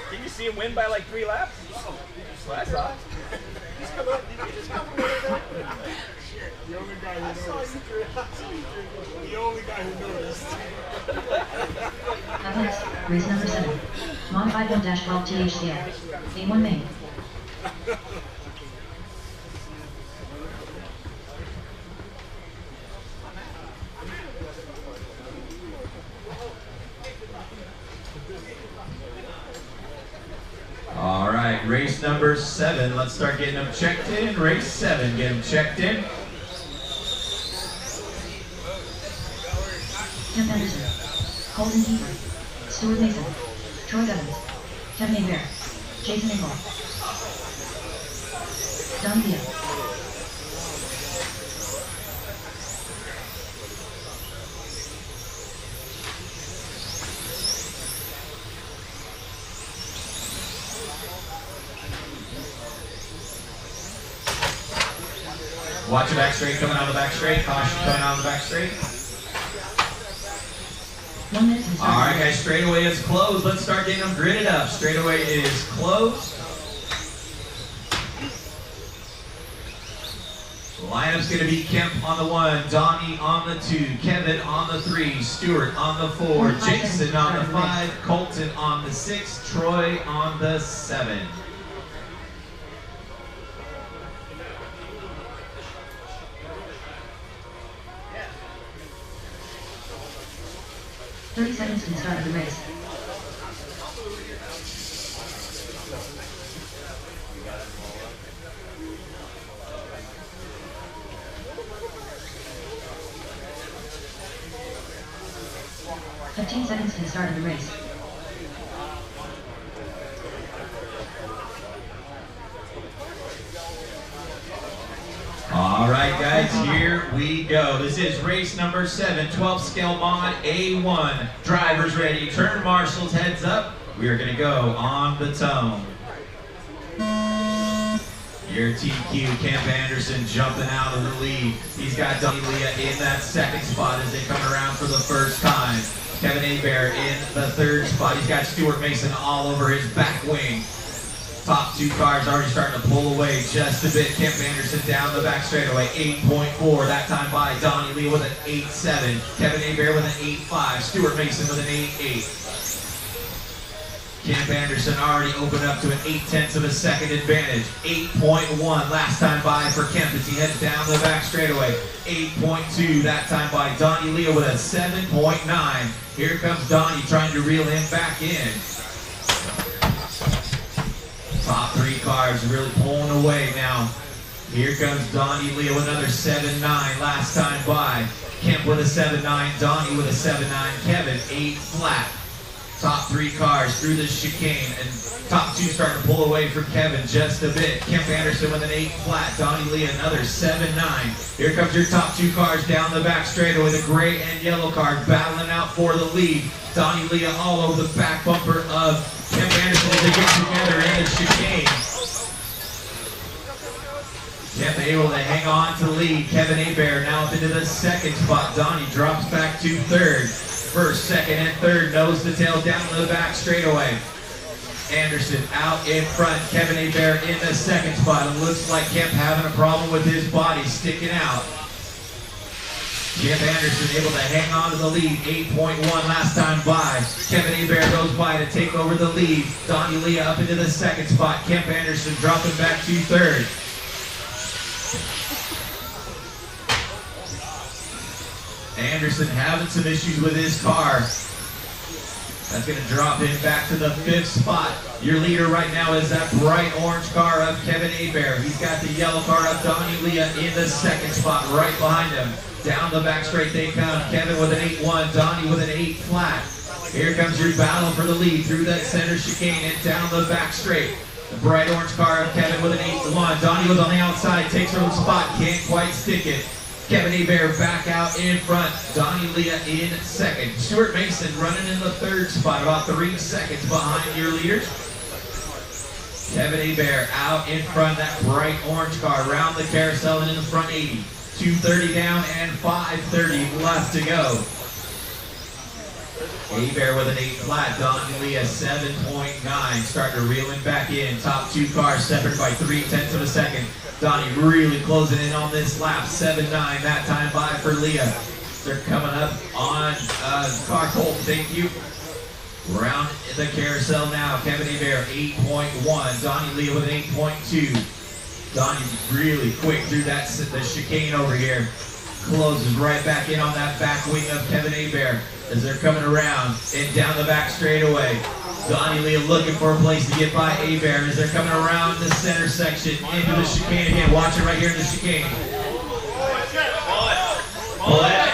Did you see him win by like 3 laps? That's what I saw. The only guy who noticed. The only guy who noticed. Up next, race number 7. Modified 1-12 THCL. A1 main. All right, race number 7. Let's start getting them checked in. Race 7, get them checked in. Kemp Anderson, Colton Keeper, Stuart Mason, Troy Evans, Kevin Bear, Jason Engel, Don Theo. Watch the back straight, coming out of the back straight. Caution coming out of the back straight. 1 minute to start. All right, guys, straightaway is closed. Let's start getting them gridded up. Straightaway is closed. Lineup's going to be Kemp on the 1, Donnie on the 2, Kevin on the 3, Stuart on the 4, Jason on the 5, Colton on the 6, Troy on the 7. 30 seconds to the start of the race. Seconds to the start of the race. All right, guys, here we go. This is race number 7, 12 scale mod A1. Drivers ready, turn marshals, heads up. We are going to go on the tone. Your TQ, Kemp Anderson jumping out of the lead. He's got Donnie Leah in that 2nd spot as they come around for the first time. Kevin Hebert in the 3rd spot. He's got Stuart Mason all over his back wing. Top 2 cars already starting to pull away just a bit. Kemp Anderson down the back straightaway, 8.4. That time by Donnie Leah with an 8.7. Kevin Hebert with an 8.5. Stuart Mason with an 8.8. Kemp Anderson already opened up to an 0.8 of a second advantage. 8.1 last time by for Kemp as he heads down the back straightaway. 8.2 that time by Donnie Leah with a 7.9. Here comes Donnie trying to reel him back in. Top 3 cars really pulling away now. Here comes Donnie Leah with another 7.9 last time by. Kemp with a 7.9, Donnie with a 7.9, Kevin 8 flat. Top 3 cars through the chicane, and top 2 starting to pull away from Kevin just a bit. Kemp Anderson with an 8 flat, Donnie Leah another 7.9. Here comes your top 2 cars down the back straightaway. The gray and yellow car battling out for the lead. Donnie Leah all over the back bumper of Kemp Anderson as they get together in the chicane. Kemp able to hang on to lead. Kevin Hebert now up into the 2nd spot. Donnie drops back to 3rd. 1st, 2nd, and 3rd, nose to tail down the back straightaway. Anderson out in front. Kevin Hebert in the 2nd spot. It looks like Kemp having a problem with his body sticking out. Kemp Anderson able to hang on to the lead. 8.1 last time by. Kevin Hebert goes by to take over the lead. Donnie Leah up into the 2nd spot. Kemp Anderson dropping back to 3rd. Anderson having some issues with his car. That's going to drop him back to the 5th spot. Your leader right now is that bright orange car of Kevin Hebert. He's got the yellow car of Donnie Leah in the 2nd spot right behind him. Down the back straight they come. Kevin with an 8.1, Donnie with an 8 flat. Here comes your battle for the lead through that center chicane and down the back straight. The bright orange car of Kevin with an 8.1. Donnie was on the outside, takes her own spot, can't quite stick it. Kevin Hebert back out in front. Donnie Leah in 2nd. Stuart Mason running in the 3rd spot, about 3 seconds behind your leaders. Kevin Hebert out in front of that bright orange car around the carousel and in the front 80. 2:30 down and 5:30 left to go. A-Bear with an 8 flat. Donnie Lee a 7.9. Starting to reel him back in. Top two cars separated by 0.3 of a second. Donnie really closing in on this lap. 7.9 that time by for Leah. They're coming up on car Colton. Thank you. Round the carousel now. Kevin A-Bear 8.1. Donnie Lee with an 8.2. Donnie really quick through the chicane over here. Closes right back in on that back wing of Kevin A-Bear as they're coming around and down the back straightaway. Donnie Lee looking for a place to get by A-Bear as they're coming around the center section into the chicane again. Watch it right here in the chicane. Pull it.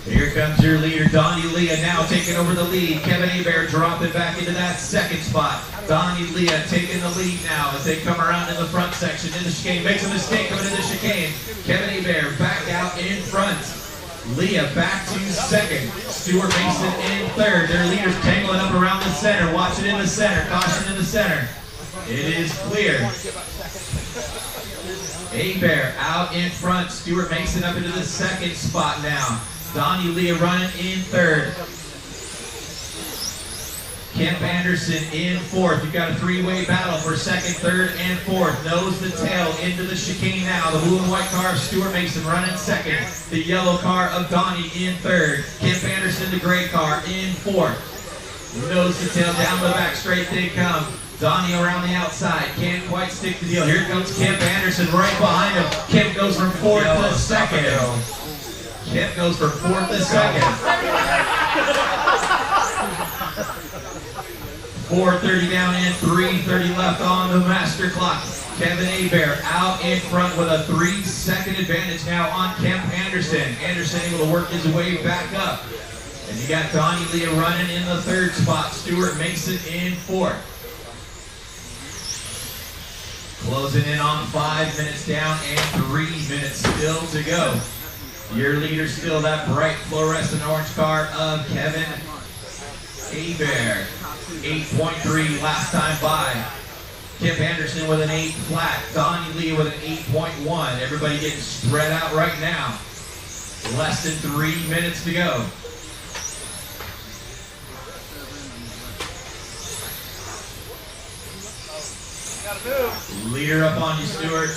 Here comes your leader, Donnie Leah, now taking over the lead. Kevin A-Bear dropping back into that second spot. Donnie Leah taking the lead now as they come around in the front section in the chicane. Makes a mistake coming into the chicane. Kevin A-Bear back out in front. Leah back to second. Stuart Mason in third. Their leaders tangling up around the center. Watch it in the center. Caution in the center. It is clear. A-Bear out in front. Stuart Mason up into the second spot now. Donnie Leah running in third. Kemp Anderson in fourth. You've got a three-way battle for second, third, and fourth. Nose to tail into the chicane now. The blue and white car of Stuart Mason running second. The yellow car of Donnie in third. Kemp Anderson, the gray car, in fourth. Nose to tail down the back straight they come. Donnie around the outside. Can't quite stick the deal. Here comes Kemp Anderson right behind him. Kemp goes from fourth to second. Kemp goes from fourth to second. 4:30 down and 3:30 left on the master clock. Kevin A-Bear out in front with a 3-second advantage now on Kemp Anderson. Anderson able to work his way back up. And you got Donnie Leah running in the third spot. Stuart Mason in fourth. Closing in on 5 minutes down and 3 minutes still to go. Your leader still that bright fluorescent orange car of Kevin A-Bear. 8.3 last time by. Kemp Anderson with an 8 flat. Donnie Lee with an 8.1. Everybody getting spread out right now. Less than 3 minutes to go. Leader up on you, Stuart.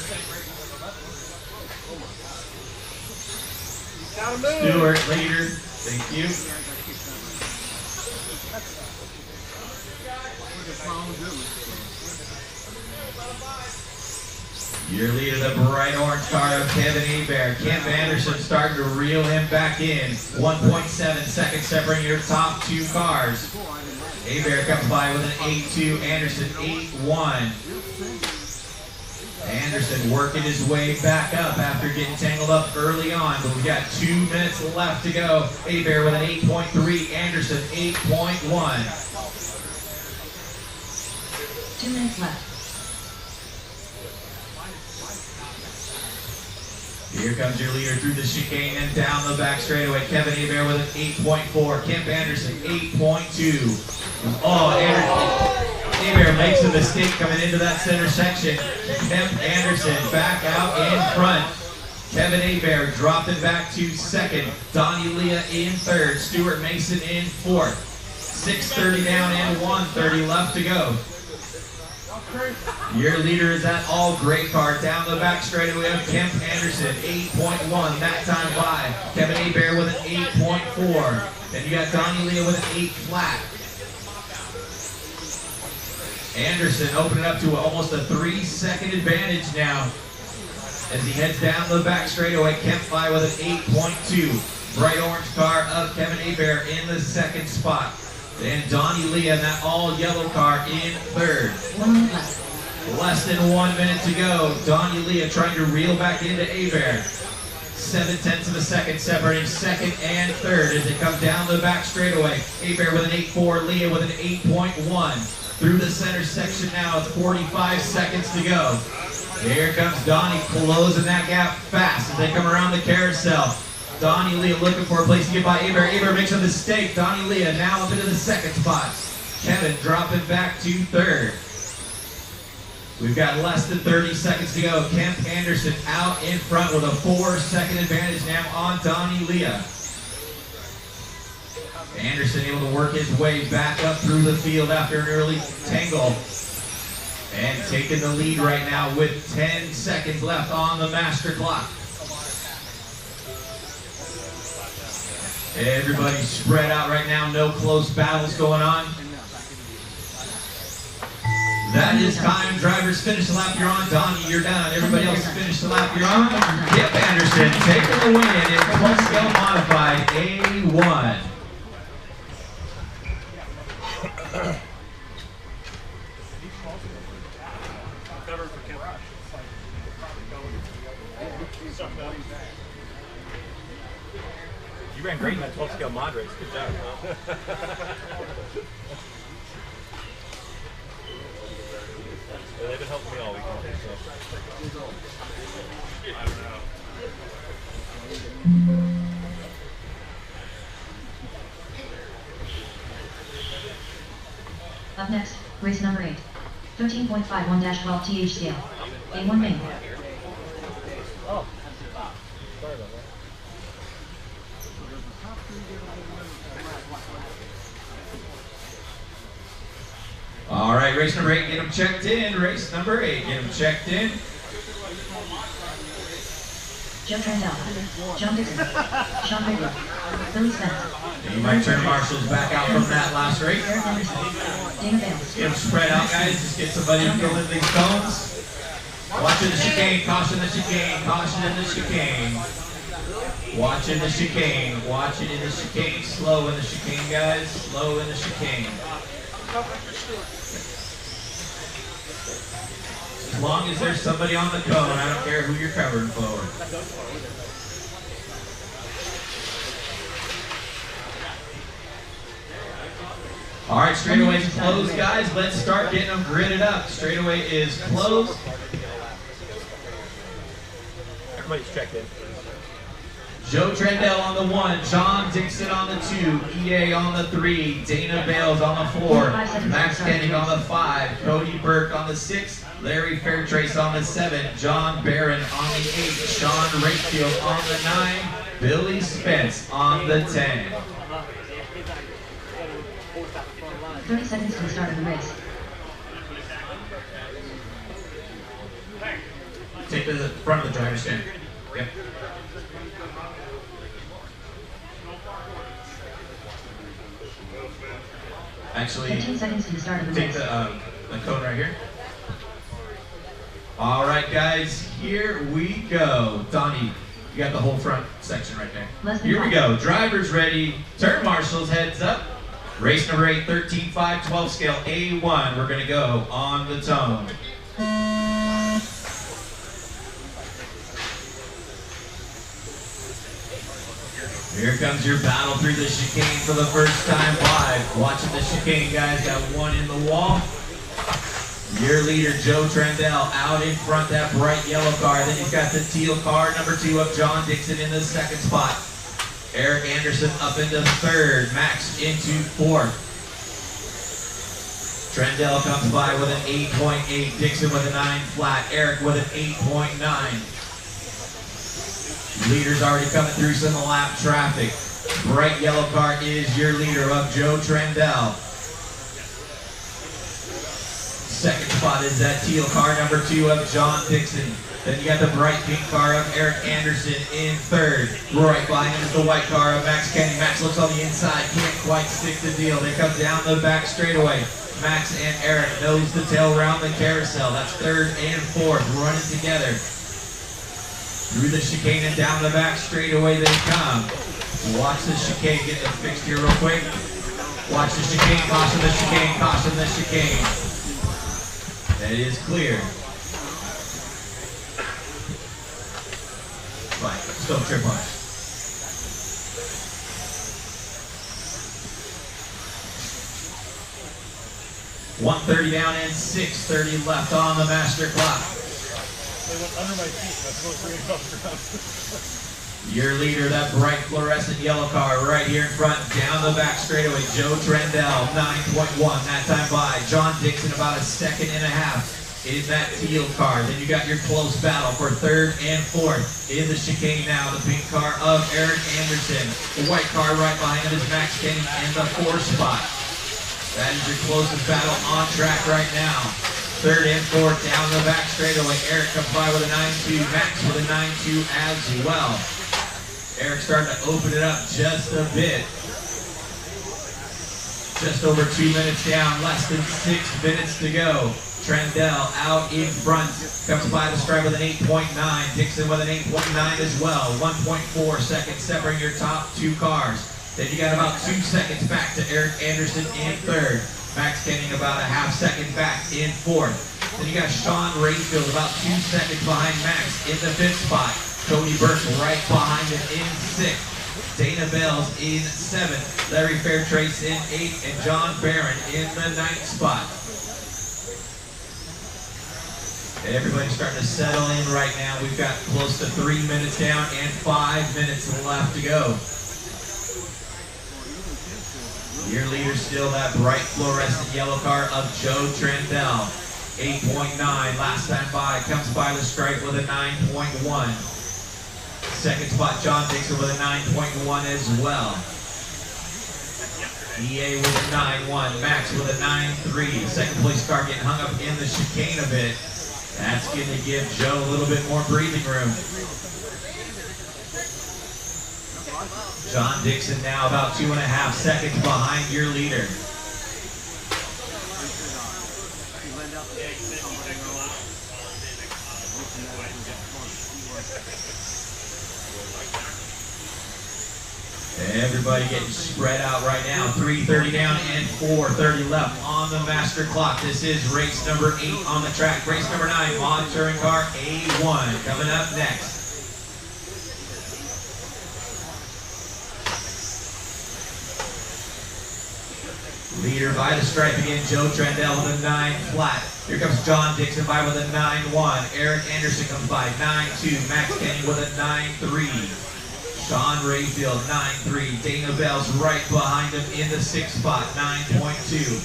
Stuart, leader. Thank you. Your leader, the bright orange car of Kevin A-Bear. Kemp Anderson starting to reel him back in. 1.7 seconds separating your top two cars. A-Bear comes by with an 8.2, Anderson 8.1. Anderson working his way back up after getting tangled up early on, but we got 2 minutes left to go. A-Bear with an 8.3, Anderson 8.1. 2 minutes left. Here comes your leader through the chicane and down the back straightaway. Kevin A-Bear with an 8.4. Kemp Anderson 8.2. Oh, A-Bear makes a mistake coming into that center section. Kemp Anderson back out in front. Kevin A-Bear dropping back to second. Donnie Leah in third. Stuart Mason in fourth. 6:30 down and 1:30 left to go. Your leader is that all gray car down the back straightaway of Kemp Anderson, 8.1 that time by. Kevin A-Bear with an 8.4. Then you got Donnie Leah with an 8 flat. Anderson opening up to almost a 3-second advantage now as he heads down the back straightaway. Kemp by with an 8.2. Bright orange car of Kevin A-Bear in the second spot. Then Donnie Leah in that all yellow car in third. 1 minute left. Less than 1 minute to go. Donnie Leah trying to reel back into A-Bear. 0.7 of a second separating second and third as they come down the back straightaway. A-Bear with an 8.4, Leah with an 8.1. Through the center section now, it's 45 seconds to go. Here comes Donnie closing that gap fast as they come around the carousel. Donnie Leah looking for a place to get by A-Bear. A-Bear makes a mistake. Donnie Leah now up into the second spot. Kevin dropping back to third. We've got less than 30 seconds to go. Kemp Anderson out in front with a 4-second advantage now on Donnie Leah. Anderson able to work his way back up through the field after an early tangle. And taking the lead right now with 10 seconds left on the master clock. Everybody's spread out right now, no close battles going on. That is time. Drivers finish the lap, you're on. Donnie, you're done. Everybody else finish the lap, you're on. Kip Anderson taking the win in 12-scale modified A1. You ran great in that 12-scale mod race. Good job. They've been helping me all weekend. So. I don't know. Up next, race number 8. 13.51-12 TH scale. A1 main. Oh. Sorry about that. All right, race number 8, get them checked in. Race number 8, get them checked in. Joe Trandell, John Dixon, Sean Baker, Billy Spence. You might turn marshals back out from that last race. Eric Anderson, Dana Bales. Get them spread out, guys. Just get somebody to fill in these cones. Watching the chicane, caution the chicane, caution in the chicane. Watching the chicane, watching in the chicane. Slow in the chicane, guys. Slow in the chicane. As long as there's somebody on the cone, I don't care who you're covering for. All right, straightaway is closed, guys. Let's start getting them gridded up. Straightaway is closed. Everybody's checked in. Joe Trandell on the 1, John Dixon on the 2, EA on the 3, Dana Bales on the 4, Max Kenning on the 5, Cody Burke on the 6, Larry Fairtrace on the 7, John Barron on the 8, Sean Rakefield on the 9, Billy Spence on the 10. 30 seconds to the start of the race. Take to the front of the driver's stand. Yep. Actually, 15 seconds to the start of the take race. the cone right here. All right, guys, here we go. Donnie, you got the whole front section right there. Here we go. Drivers ready. Turn marshals, heads up. Race number 8, 13.5-12 scale A1. We're going to go on the tone. Here comes your battle through the chicane for the first time live. Watching the chicane, guys. Got one in the wall. Your leader, Joe Trandell, out in front, that bright yellow car. Then you've got the teal car, number 2 of John Dixon in the 2nd spot. Eric Anderson up into 3rd. Max into 4th. Trandell comes by with an 8.8. Dixon with a 9 flat. Eric with an 8.9. Leaders already coming through some lap traffic. Bright yellow car is your leader of Joe Trandell. 2nd spot is that teal car, number 2 of John Dixon. Then you got the bright pink car of Eric Anderson in 3rd. Right behind him is the white car of Max Kenny. Max looks on the inside, can't quite stick the deal. They come down the back straightaway. Max and Eric nose to tail around the carousel. That's 3rd and 4th running together. Through the chicane and down the back straightaway they come. Watch the chicane, get it fixed here real quick. Watch the chicane, caution the chicane, caution the chicane. That is clear. Right, just don't trip on it. .130 down and 6:30 left on the master clock. They went under my feet. That's supposed to be off the ground. Your leader, that bright fluorescent yellow car right here in front, down the back straightaway. Joe Trandell, 9.1 that time by. John Dixon about 1.5 seconds. in that teal car. Then you got your close battle for third and fourth. In the chicane now, the pink car of Eric Anderson. The white car right behind him is Max Kenny in the 4th spot. That is your closest battle on track right now. Third and fourth down the back straightaway. Eric comes by with a 9-2. Max with a 9-2 as well. Eric starting to open it up just a bit. Just over 2 minutes down, less than 6 minutes to go. Trendell out in front, comes by the stripe with an 8.9. Dixon with an 8.9 as well. 1.4 seconds separating your top 2 cars. Then you got about 2 seconds back to Eric Anderson in third. Max Kenny about a half second back in fourth. Then you got Sean Rayfield about 2 seconds behind Max in the 5th spot. Cody Burke right behind him in 6th. Dana Bales in 7th. Larry Fairtrace in 8th. And John Barron in the 9th spot. And everybody's starting to settle in right now. We've got close to 3 minutes down and 5 minutes left to go. Your leader still that bright fluorescent yellow car of Joe Trendell. 8.9 last time by, comes by the stripe with a 9.1. Second spot, John Dixon with a 9.1 as well. EA with a 9.1, Max with a 9.3. Second place car getting hung up in the chicane a bit. That's going to give Joe a little bit more breathing room. John Dixon now about 2.5 seconds behind your leader. Everybody getting spread out right now. 3:30 down and 4:30 left on the master clock. This is race number 8 on the track. Race number 9, Mod Touring Car A1 coming up next. Leader by the stripe again, Joe Trendell with a 9 flat. Here comes John Dixon by with a 9.1. Eric Anderson comes by 9.2. Max Kenny with a 9.3. Sean Rayfield 9.3. Dana Bell's right behind him in the 6th spot, 9.2.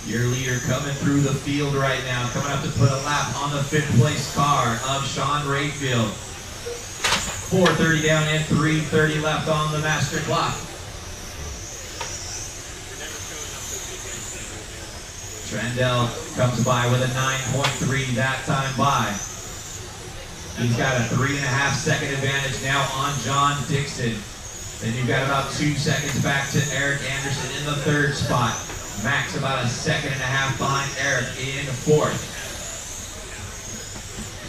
Your leader coming through the field right now, coming up to put a lap on the 5th place car of Sean Rayfield. 4:30 down and 3:30 left on the master clock. Trendell comes by with a 9.3 that time by. He's got a 3.5 second advantage now on John Dixon. Then you've got about 2 seconds back to Eric Anderson in the 3rd spot. Max about a 1.5 seconds behind Eric in 4th.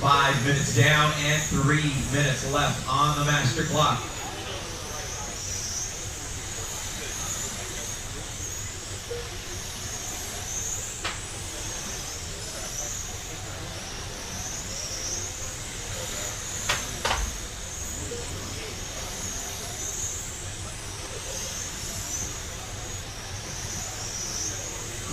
5 minutes down and 3 minutes left on the master clock.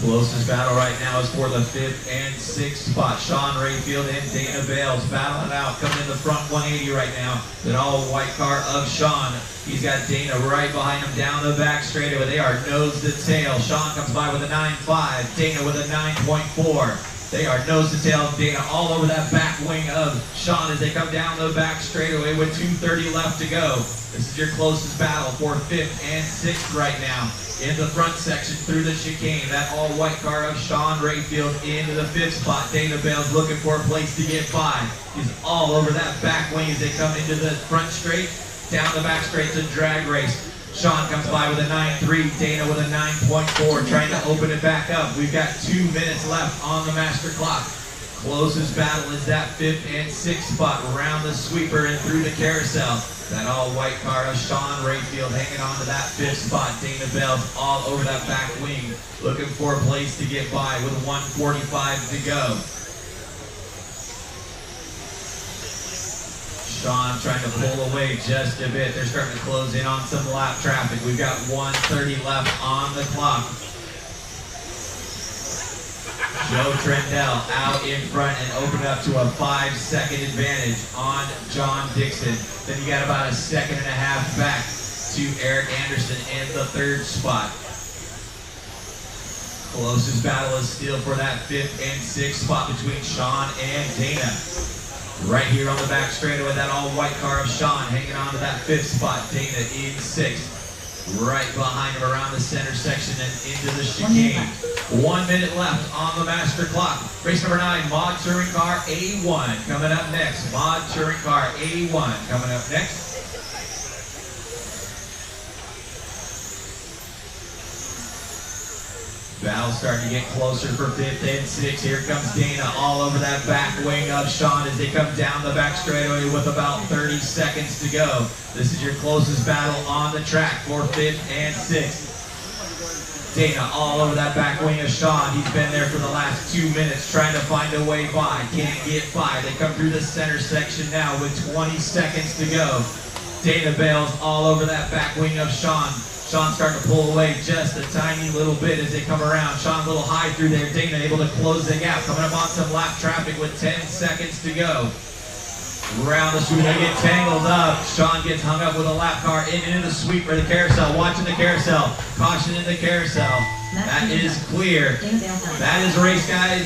Closest battle right now is for the 5th and 6th spot. Sean Rayfield and Dana Bales battling it out, coming in the front 180 right now. That all-white car of Sean. He's got Dana right behind him down the back straightaway. They are nose to tail. Sean comes by with a 9.5. Dana with a 9.4. They are nose to tail. Dana all over that back wing of Sean as they come down the back straightaway with 2:30 left to go. This is your closest battle for 5th and 6th right now. In the front section through the chicane, that all-white car of Sean Rayfield into the 5th spot. Dana Bales looking for a place to get by. He's all over that back wing as they come into the front straight, down the back straight to drag race. Sean comes by with a 9.3, Dana with a 9.4, trying to open it back up. We've got 2 minutes left on the master clock. Closest battle is that 5th and 6th spot, around the sweeper and through the carousel. That all-white car of Sean Rayfield hanging on to that 5th spot. Dana Bell's all over that back wing, looking for a place to get by with 1:45 to go. Sean trying to pull away just a bit. They're starting to close in on some lap traffic. We've got 1:30 left on the clock. Joe Trendell out in front and opened up to a 5-second advantage on John Dixon. Then you got about a 1.5 seconds back to Eric Anderson in the 3rd spot. Closest battle is still for that 5th and 6th spot between Sean and Dana. Right here on the back straightaway, that all-white car of Sean hanging on to that 5th spot. Dana in 6th. Right behind him around the center section and into the chicane. 1 minute left on the master clock. Race number 9, Mod Touring Car A1 coming up next. Mod Touring Car A1 coming up next. Battle starting to get closer for 5th and 6th. Here comes Dana all over that back wing of Sean as they come down the back straightaway with about 30 seconds to go. This is your closest battle on the track for 5th and 6th. Dana all over that back wing of Sean. He's been there for the last 2 minutes trying to find a way by. Can't get by. They come through the center section now with 20 seconds to go. Dana bails all over that back wing of Sean. Sean's starting to pull away just a tiny little bit as they come around. Sean a little high through there. Dana able to close the gap. Coming up on some lap traffic with 10 seconds to go. Around the sweep, they get tangled up. Sean gets hung up with a lap car into the sweep for the carousel. Watching the carousel. Caution in the carousel. That is clear. That is a race, guys.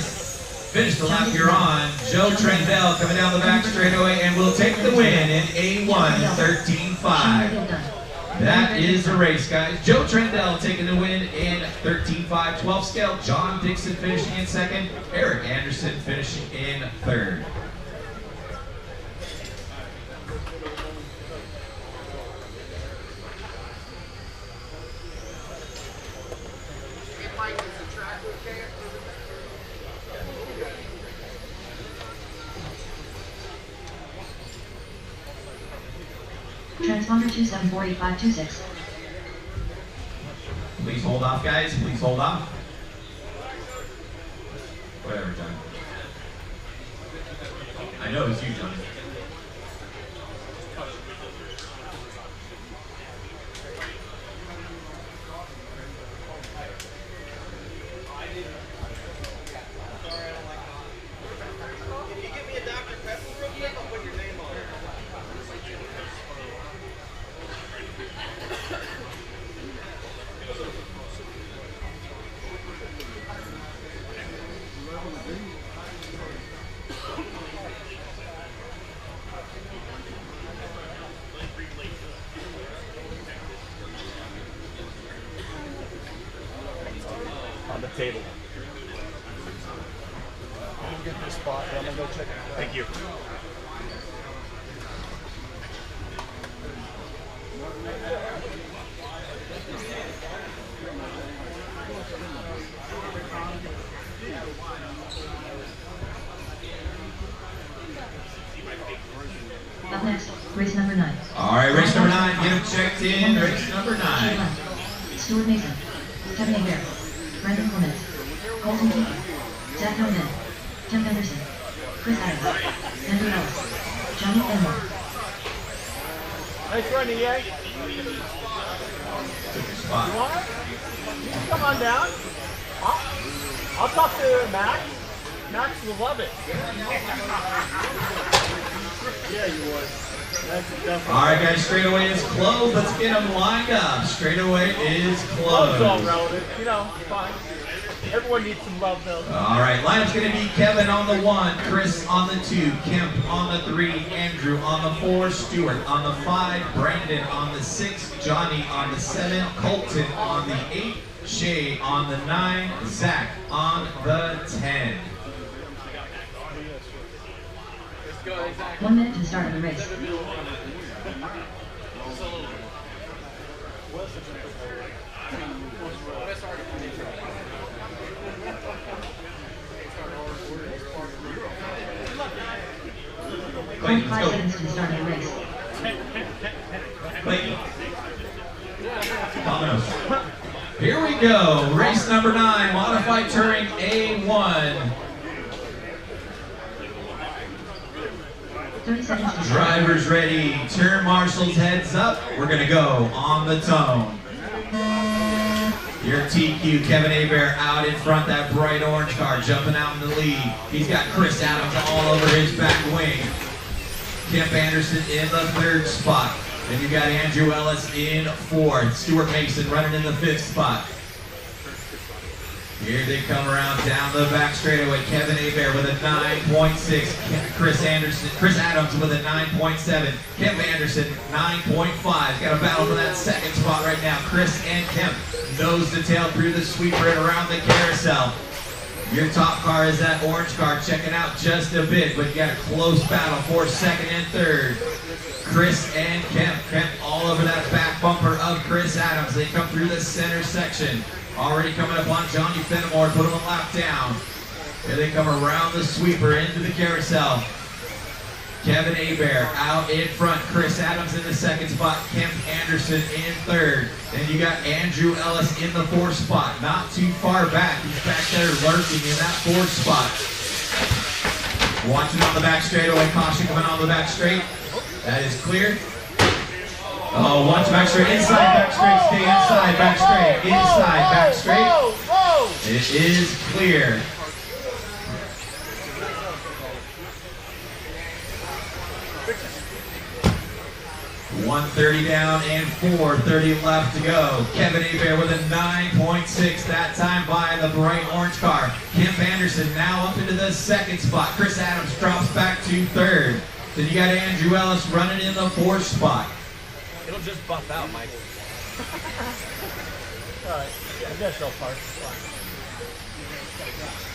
Finish the lap you're on. Joe Trendell coming down the back straightaway and will take the win in A1 13.5. That is the race, guys. Joe Trendell taking the win in 13.5 12 scale. John Dixon finishing in 2nd. Eric Anderson finishing in 3rd. Transponder 274526. Please hold off, guys. Please hold off. Whatever, John. I know it's you, John. Can you give me a Dr. Pepper real quick? I'll put your name on it. On the table. I'm gonna get this spot, but I'm gonna go check it out. Thank you. Up next, race number 9. All right, race number 9. Get him checked in. Race number 9. Stuart Mason, Kevin Aguirre, Brandon Clements, Colton Keefe, Zach Hellman, Tim Henderson, Chris Adams, Andrew Ellis, Johnny Elmore. Nice running, Yang. Took your spot. You want it? You can come on down. I'll talk to Max. Max will love it. Yeah, you would. That's definitely. All right, guys, straightaway is closed. Let's get them lined up. Straightaway is Love's all closed. relative. You know, fine. Everyone needs some love, though. All right, lineup's going to be Kevin on the 1, Chris on the 2, Kemp on the 3, Andrew on the 4, Stuart on the 5, Brandon on the 6, Johnny on the 7, Colton on the 8, Shay on the 9, Zach on the 10. 1 minute to the start of the race. Clayton, 45 let's seconds to the start of the race. go. Clayton. Dominoes. Here we go. Race number 9, Modified Touring A1. 30 seconds to start. Drivers ready. Turn marshals heads up. We're going to go on the tone. Your TQ, Kevin Abear, out in front, that bright orange car, jumping out in the lead. He's got Chris Adams all over his back wing. Kemp Anderson in the 3rd spot. Then you got Andrew Ellis in 4th. Stuart Mason running in the 5th spot. Here they come around down the back straightaway. Kevin Hebert with a 9.6. Chris Adams with a 9.7. Kemp Anderson, 9.5. Got a battle for that second spot right now. Chris and Kemp, nose to tail through the sweeper and around the carousel. Your top car is that orange car, checking out just a bit, but you got a close battle for second and third. Chris and Kemp. Kemp all over that back bumper of Chris Adams. They come through the center section. Already coming up on Johnny Fenimore, put him a lap down. Here they come around the sweeper into the carousel. Kevin Hebert out in front. Chris Adams in the second spot. Kemp Anderson in third. Then you got Andrew Ellis in the fourth spot. Not too far back. He's back there lurking in that fourth spot. Watching on the back straightaway. Caution coming on the back straight. That is clear. Oh, watch back straight. Inside back straight. Stay inside back straight. Inside back straight. It is clear. .130 down and 4:30 left to go. Kevin Hebert with a 9.6 that time by the bright orange car. Kemp Anderson now up into the second spot. Chris Adams drops back to third. Then you got Andrew Ellis running in the fourth spot. It'll just buff out, Mike. Alright, additional parts.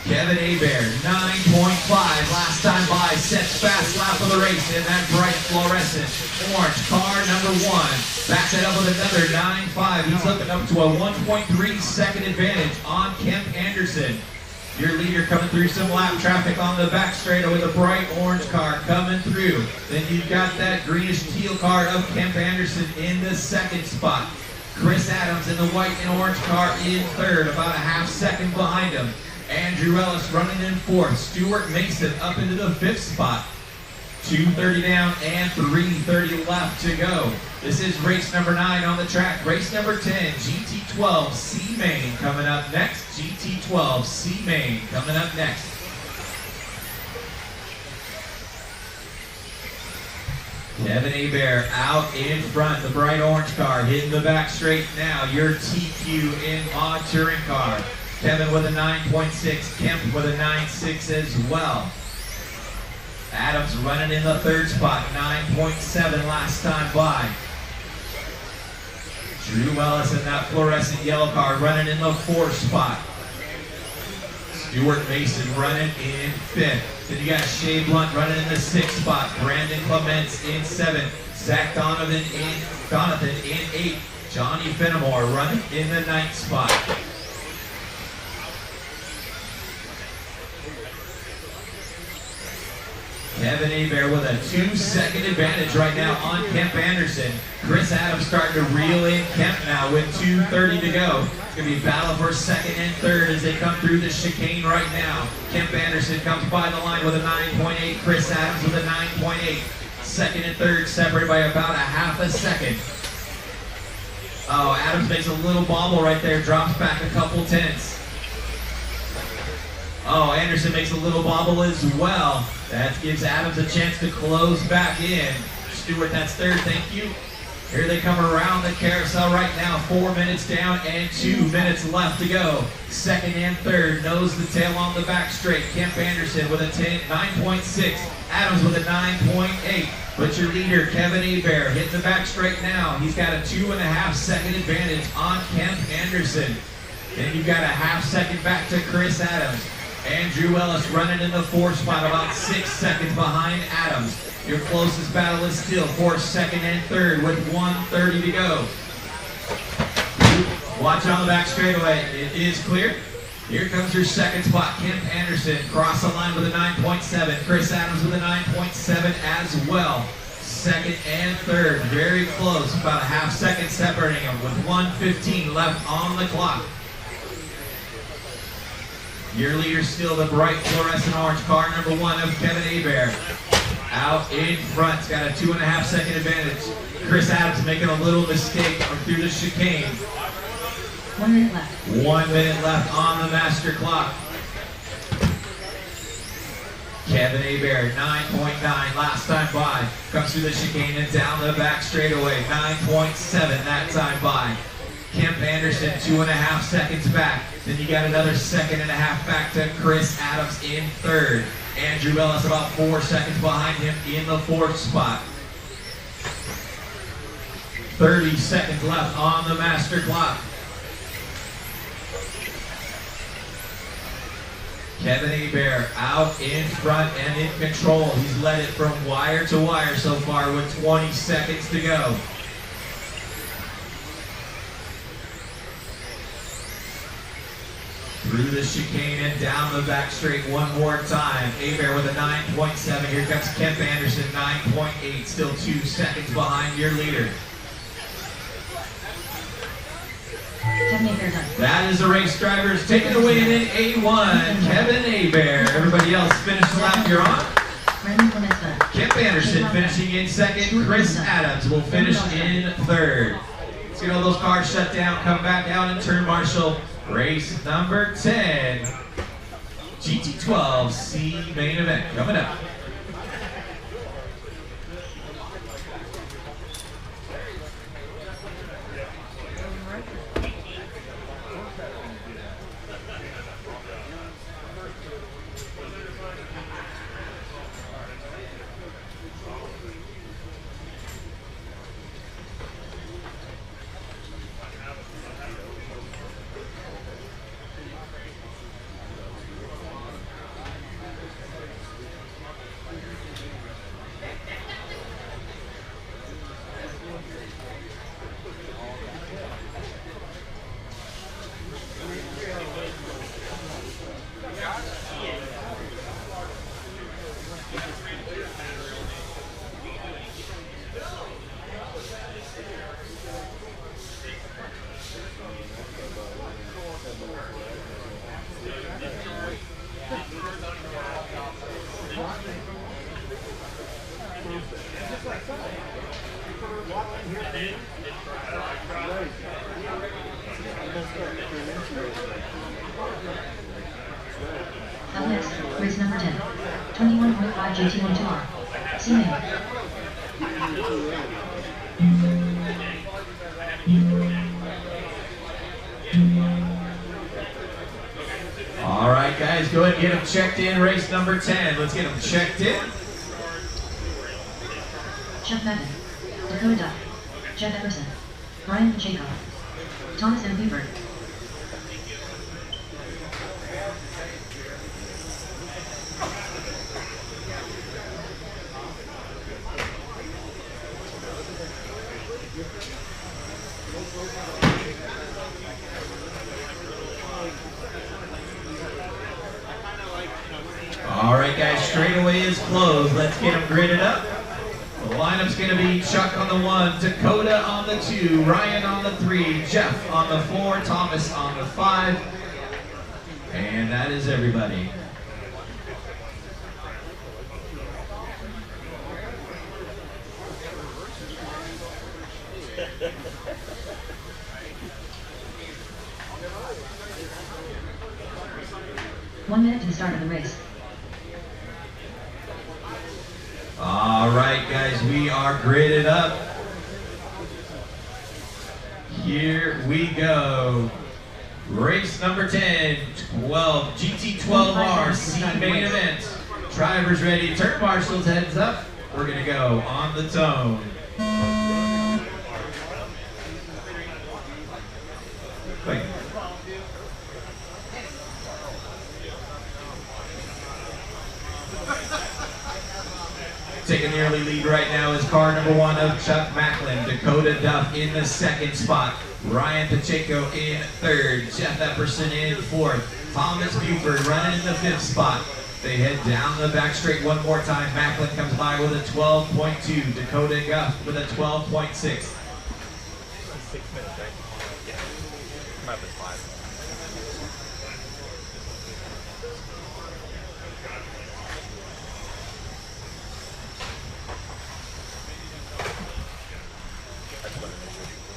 Kevin Hebert, 9.5 last time by, sets fast lap of the race in that bright fluorescent orange car number 1. Backs it up with another 9.5. He's looking up to a 1.3 second advantage on Kemp Anderson. Your leader coming through some lap traffic on the back straightaway with a bright orange car coming through. Then you've got that greenish teal car of Kemp Anderson in the second spot. Chris Adams in the white and orange car in third, about a half second behind him. Andrew Ellis running in fourth. Stuart Mason up into the fifth spot. 2:30 down and 3:30 left to go. This is race number 9 on the track. Race number 10, GT12 C Main coming up next. GT12 C Main coming up next. Kevin Hebert out in front, the bright orange car hitting the back straight now. Your TQ in odd touring car. Kevin with a 9.6, Kemp with a 9.6 as well. Adams running in the third spot, 9.7 last time by. Drew Ellis in that fluorescent yellow car running in the fourth spot. Stuart Mason running in fifth. Then you got Shea Blunt running in the sixth spot. Brandon Clements in seventh. Zach Donovan in 8th. Johnny Fenimore running in the 9th spot. Kevin Hebert with a 2-second advantage right now on Kemp Anderson. Chris Adams starting to reel in Kemp now with 2:30 to go. It's going to be a battle for second and third as they come through the chicane right now. Kemp Anderson comes by the line with a 9.8. Chris Adams with a 9.8. Second and third separated by about a half a second. Oh, Adams makes a little bobble right there, drops back a couple tenths. Oh, Anderson makes a little bobble as well. That gives Adams a chance to close back in. Stewart, that's third, thank you. Here they come around the carousel right now. 4 minutes down and 2 minutes left to go. Second and third, nose to tail on the back straight. Kemp Anderson with a 9.6. Adams with a 9.8. But your leader, Kevin Hebert, hitting the back straight now. He's got a 2.5 second advantage on Kemp Anderson. Then you've got a half second back to Chris Adams. Andrew Ellis running in the fourth spot, about 6 seconds behind Adams. Your closest battle is still for second and third with 1:30 to go. Watch on the back straightaway. It is clear. Here comes your second spot. Kemp Anderson cross the line with a 9.7. Chris Adams with a 9.7 as well. Second and third, very close. About a half second separating them with 1:15 left on the clock. Your leader still the bright fluorescent orange car number 1 of Kevin Hebert. Out in front, it's got a 2.5 second advantage. Chris Adams making a little mistake through the chicane. 1 minute left. 1 minute left on the master clock. Kevin Hebert, 9.9 last time by. Comes through the chicane and down the back straightaway. 9.7 that time by. Kemp Anderson 2.5 seconds back. Then you got another 1.5 seconds back to Chris Adams in third. Andrew Ellis about 4 seconds behind him in the fourth spot. 30 seconds left on the master clock. Kevin Hebert out in front and in control. He's led it from wire to wire so far with 20 seconds to go. Through the chicane and down the back straight one more time. Hebert with a 9.7. Here comes Kemp Anderson, 9.8. Still 2 seconds behind your leader. That is the race drivers taking away in A1, Kevin Hebert. Everybody else finish the lap you're on. Kemp Anderson finishing in second. Chris Adams will finish in third. Let's get all those cars shut down, come back out and turn marshal. Race number 10, GT12C main event coming up. Up next, race number 10, 21.5 GT12R. See you. All right, guys, go ahead and get them checked in. Race number 10. Let's get them checked in. Chuck Madden, Dakota Duck, Jeff Emerson, Brian Jacob, Thomas M. Bieber. All right, guys, straightaway is closed. Let's get them gridded up. The lineup's going to be Chuck on the 1, Dakota on the 2, Ryan on the 3, Jeff on the 4, Thomas on the 5, and that is everybody. One minute to the start of the race. All right, guys, we are gridded up. Here we go. Race number 10, 12, GT12R, C main event. Drivers ready, turn marshals, heads up. We're gonna go on the tone. Wait. Taking the early lead right now is car number 1 of Chuck Macklin. Dakota Duff in the second spot. Ryan Pacheco in third. Jeff Epperson in fourth. Thomas Buford running in the 5th spot. They head down the back straight one more time. Macklin comes by with a 12.2. Dakota Duff with a 12.6. 6 minutes, right? Yeah. Come up with 5.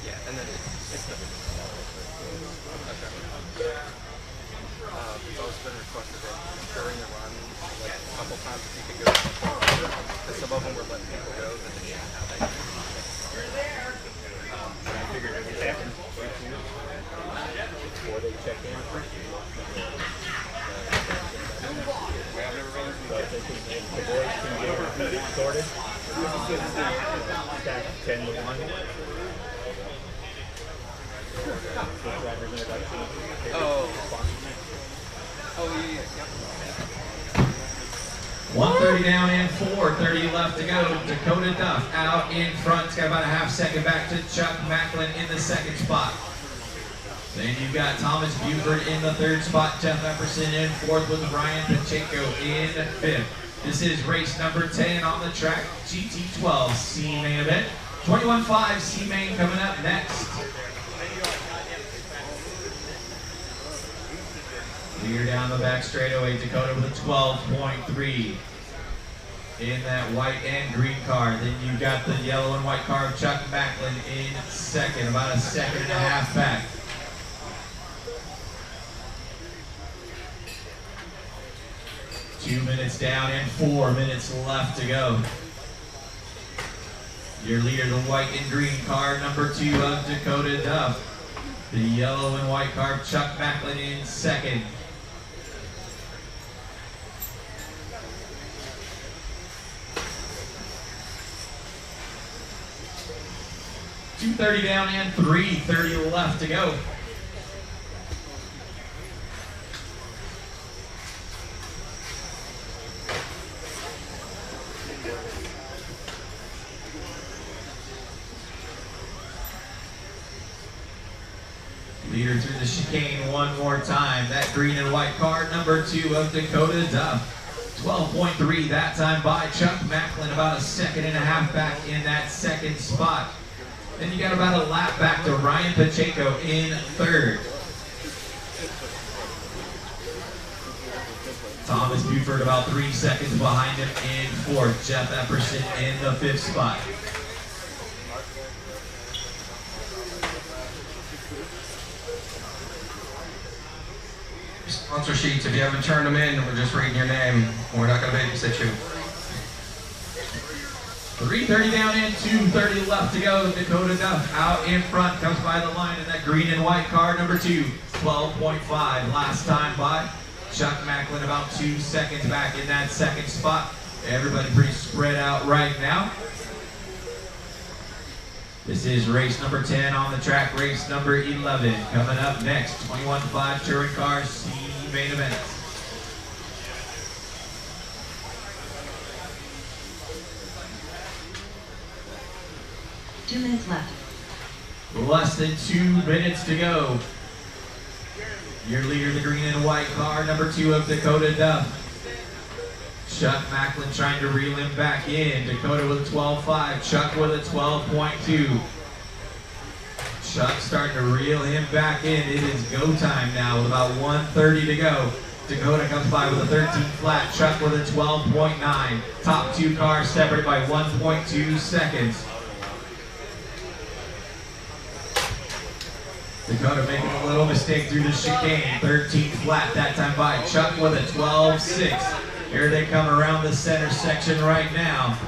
Yeah, and then it's the it's always been requested that during the run, like a couple times if you could go because some of them were letting people go that they shouldn't have that. You're there. And I figured it would happen. Sorted. Stack 10 to 1. Oh. Oh, yeah. 1:30 down and 4:30 left to go. Dakota Duff out in front. It's got about a half second back to Chuck Macklin in the second spot. Then you've got Thomas Buford in the third spot. Jeff Epperson in fourth with Ryan Pacheco in fifth. This is race number 10 on the track, GT12 C main event. 21.5 C main coming up next. Leader down the back straightaway, Dakota with a 12.3 in that white and green car. Then you've got the yellow and white car of Chuck Macklin in second, about a second and a half back. Two minutes down and 4 minutes left to go. Your leader, the white and green car, number 2 of Dakota Duff. The yellow and white car of Chuck Macklin in second. .230 down and 3:30 left to go. Leader through the chicane one more time. That green and white car, number 2 of Dakota Duff. 12.3 that time by Chuck Macklin, about a second and a half back in that second spot. Then you got about a lap back to Ryan Pacheco in third. Thomas Buford about 3 seconds behind him in fourth. Jeff Epperson in the fifth spot. Sponsor sheets, if you haven't turned them in, we're just reading your name. We're not going to babysit you. 3:30 down and 2:30 left to go. Dakota Duff out in front, comes by the line in that green and white car, number 2. 12.5 last time by Chuck Macklin, about 2 seconds back in that second spot. Everybody pretty spread out right now. This is race number 10 on the track, race number 11. Coming up next, 21.5 touring car C main event. Two minutes left. Less than 2 minutes to go. Your leader, the green and white car, number 2 of Dakota Duff. Chuck Macklin trying to reel him back in. Dakota with a 12.5, Chuck with a 12.2. Chuck starting to reel him back in. It is go time now with about 1:30 to go. Dakota comes by with a 13 flat, Chuck with a 12.9. Top 2 cars separated by 1.2 seconds. Dakota making a little mistake through the chicane. 13 flat that time by Chuck with a 12.6. Here they come around the center section right now.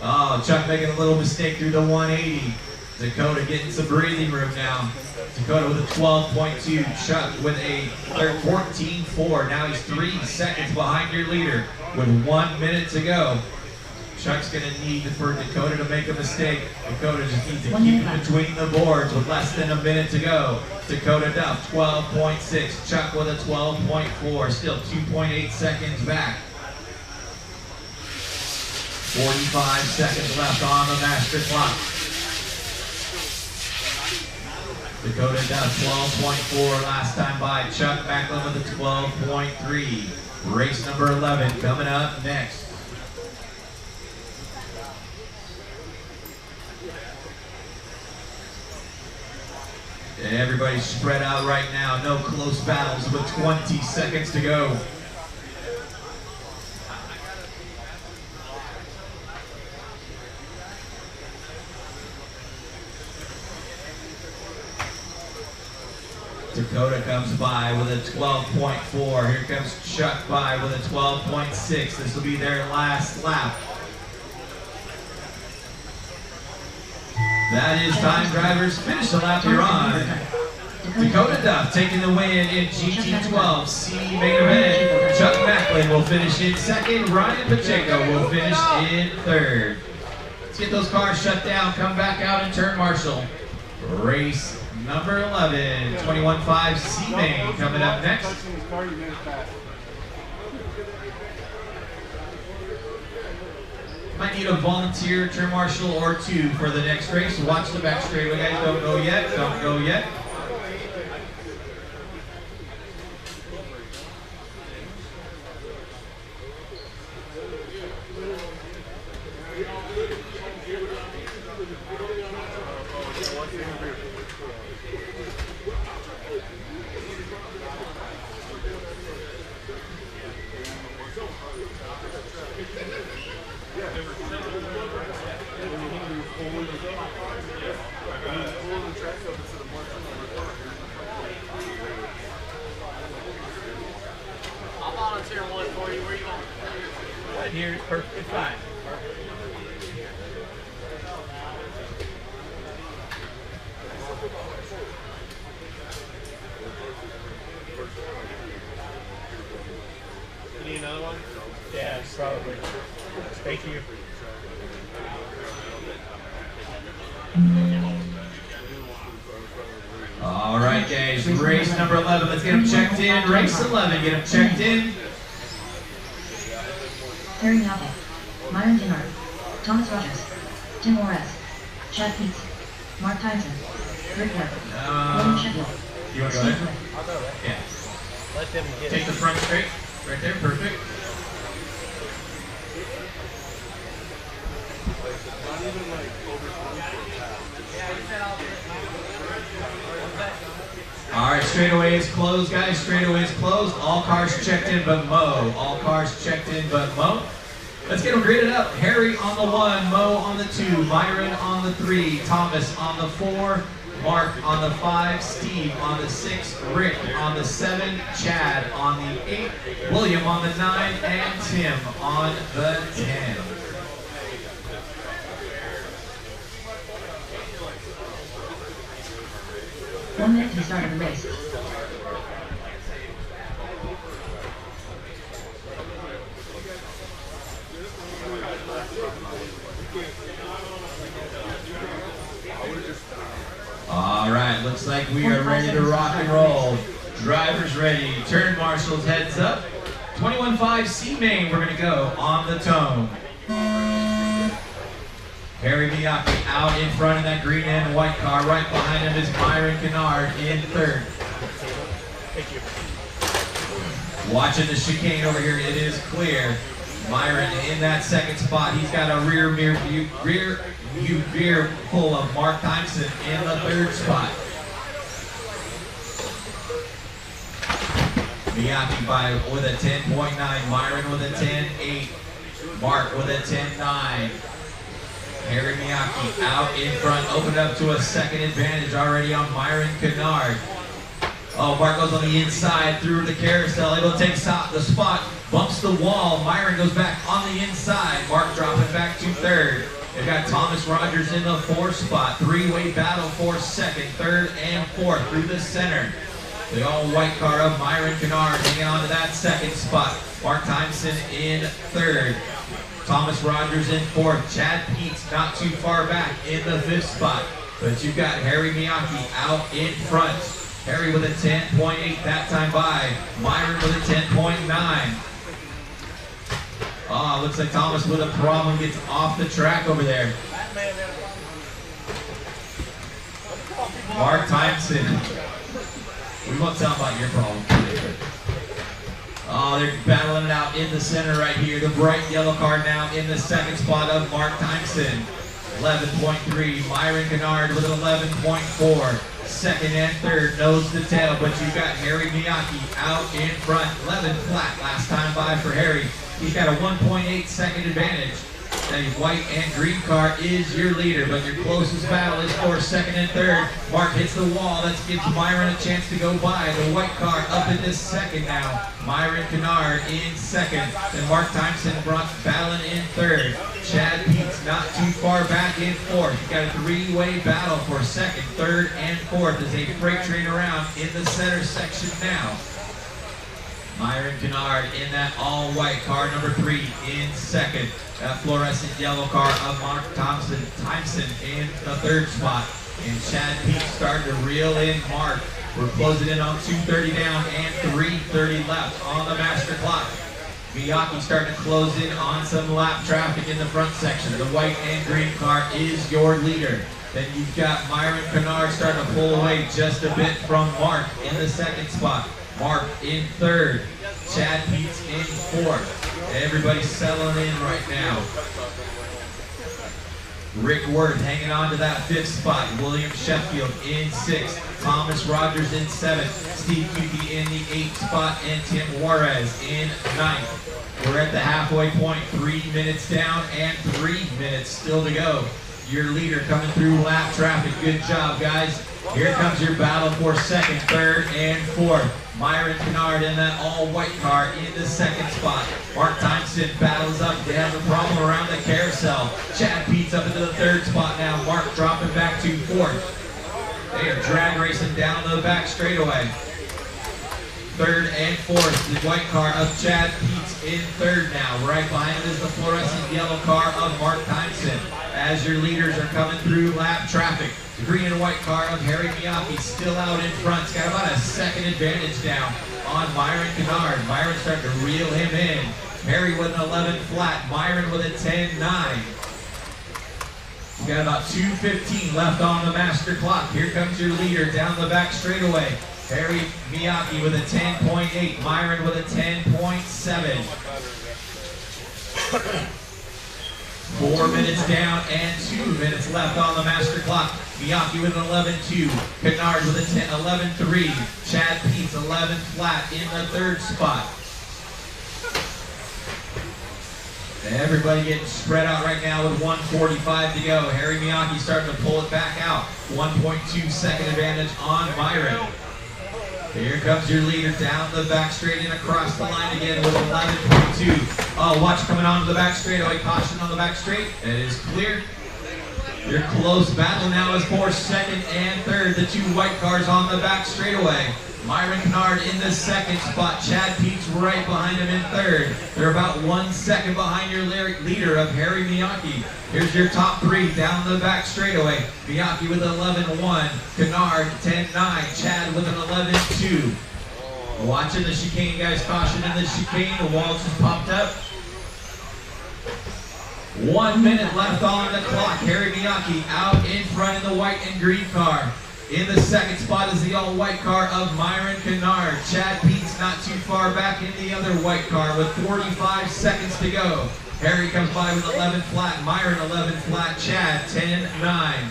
Oh, Chuck making a little mistake through the 180. Dakota getting some breathing room now. Dakota with a 12.2. Chuck with a 14.4. Now he's 3 seconds behind your leader with 1 minute to go. Chuck's going to need for Dakota to make a mistake. Dakota just needs to keep it between the boards with less than a minute to go. Dakota Duff, 12.6. Chuck with a 12.4. Still 2.8 seconds back. 45 seconds left on the master clock. Dakota Duff, 12.4 last time by. Chuck Macklin with a 12.3. Race number 11 coming up next. And everybody's spread out right now. No close battles with 20 seconds to go. Dakota comes by with a 12.4. Here comes Chuck by with a 12.6. This will be their last lap. That is time, drivers. Finish the lap you're on. Dakota Duff taking the win in GT12C main event. Chuck Macklin will finish in second. Ryan Pacheco will finish in third. Let's get those cars shut down. Come back out and turn marshal. Race number 11, 21.5 C main coming up next. Might need a volunteer turn marshal or two for the next race. Watch the back straightaway, guys. Don't go yet. Don't go yet. I'll volunteer one for you. Where you going? Right here is perfectly fine. You need another one? Yeah, probably. Thank you. All right, guys, race number 11. Let's get them checked in. Race 11, get them checked in. Harry Malkin, Myron Dinard, Thomas Rogers, Tim Morris, Chad Peets, Mark Tyson, Rick Webb, William Sheffield, You want to go there? I'll go there. Yeah. Let them get Take the front straight. Right there, perfect. All right, straightaway is closed, guys. Straightaway is closed. All cars checked in but Mo. All cars checked in but Mo. Let's get them graded up. Harry on the 1, Mo on the 2, Myron on the 3, Thomas on the 4, Mark on the 5, Steve on the 6, Rick on the 7, Chad on the 8, William on the 9, and Tim on the 10. One minute to the start of the race. All right, looks like we are ready to rock and roll. Drivers ready. Turn marshals, heads up. 21.5 C main, we're gonna go on the tone. Harry Miyake out in front of that green and white car. Right behind him is Myron Kennard in third. Thank you. Watching the chicane over here, it is clear. Myron in that second spot. He's got a rear view mirror full of Mark Tyson in the third spot. Miyake with a 10.9, Myron with a 10.8, Mark with a 10.9. Harry Miyake out in front, opened up to a second advantage already on Myron Kennard. Oh, Mark goes on the inside through the carousel, able to take the spot, bumps the wall. Myron goes back on the inside. Mark dropping back to third. They've got Thomas Rogers in the 4th spot. Three-way battle for second, third, and fourth through the center. The all-white car of Myron Kennard hanging on to that second spot. Mark Tyson in third. Thomas Rogers in fourth. Chad Peets not too far back in the 5th spot. But you've got Harry Miyake out in front. Harry with a 10.8 that time by. Myron with a 10.9. Oh, looks like Thomas with a problem gets off the track over there. Mark Tyson. We won't tell about your problem today. Oh, they're battling it out in the center right here. The bright yellow car now in the second spot of Mark Tyson. 11.3. Myron Kennard with an 11.4. Second and third, nose to tail, but you've got Harry Miyake out in front. 11 flat last time by for Harry. He's got a 1.8 second advantage. The white and green car is your leader, but your closest battle is for second and third. Mark hits the wall. That gives Myron a chance to go by. The white car up into second now. Myron Kennard in second. Then Mark Timeson battling in third. Chad Peets not too far back in fourth. You got a three-way battle for second, third, and fourth as they freight train around in the center section now. Myron Kennard in that all-white car, number 3 in second. That fluorescent yellow car of Mark Timeson in the third spot. And Chad Peets starting to reel in Mark. We're closing in on 2:30 down and 3:30 left on the master clock. Miyake starting to close in on some lap traffic in the front section. The white and green car is your leader. Then you've got Myron Kennard starting to pull away just a bit from Mark in the second spot. Mark in third. Chad Peets in fourth. Everybody's settling in right now. Rick Worth hanging on to that fifth spot. William Sheffield in sixth. Thomas Rogers in seventh. Steve Kuki in the eighth spot. And Tim Juarez in ninth. We're at the halfway point. 3 minutes down and 3 minutes still to go. Your leader coming through lap traffic. Good job, guys. Here comes your battle for second, third, and fourth. Myron Kennard in that all-white car in the second spot. Mark Timeson battles up. They have a problem around the carousel. Chad Peets up into the third spot now. Mark dropping back to fourth. They are drag racing down the back straightaway. Third and fourth, the white car of Chad Peets in third now. Right behind is the fluorescent yellow car of Mark Timeson. As your leaders are coming through lap traffic. The green and white car of Harry Miyake still out in front. It's got about a second advantage down on Myron Kennard. Myron starting to reel him in. Harry with an 11 flat. Myron with a 10-9. We got about 2:15 left on the master clock. Here comes your leader down the back straightaway. Harry Miyake with a 10.8. Myron with a 10.7. 4 minutes down and 2 minutes left on the master clock. Miyake with an 11.2. Kennard with a 11.3. Chad Peets 11 flat in the third spot. Everybody getting spread out right now with 1:45 to go. Harry Miyake starting to pull it back out. 1.2 second advantage on Myron. Here comes your leader down the back straight and across the line again with 11.2. Oh, watch coming onto the back straightaway. Caution on the back straight. It is clear. Your close battle now is for second and third. The two white cars on the back straightaway. Myron Kennard in the second spot. Chad Peets right behind him in third. They're about 1 second behind your leader of Harry Miyake. Here's your top three down the back straightaway. Miyake with an 11.1. Kennard 10.9. Chad with an 11.2. Watching the chicane, guys. Caution in the chicane. The walls just popped up. 1 minute left on the clock. Harry Miyake out in front in the white and green car. In the second spot is the all-white car of Myron Kennard. Chad Peets not too far back in the other white car with 45 seconds to go. Harry comes by with 11 flat. Myron 11 flat. Chad 10.9.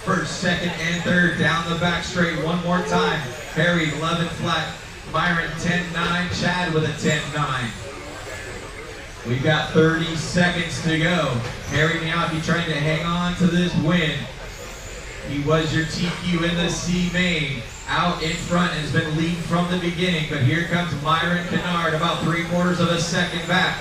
First, second, and third down the back straight one more time. Harry 11 flat. Myron 10.9. Chad with a 10.9. We've got 30 seconds to go. Harry Miyake trying to hang on to this win. He was your TQ in the C main. Out in front, has been leading from the beginning, but here comes Myron Kennard, about 3/4 of a second back.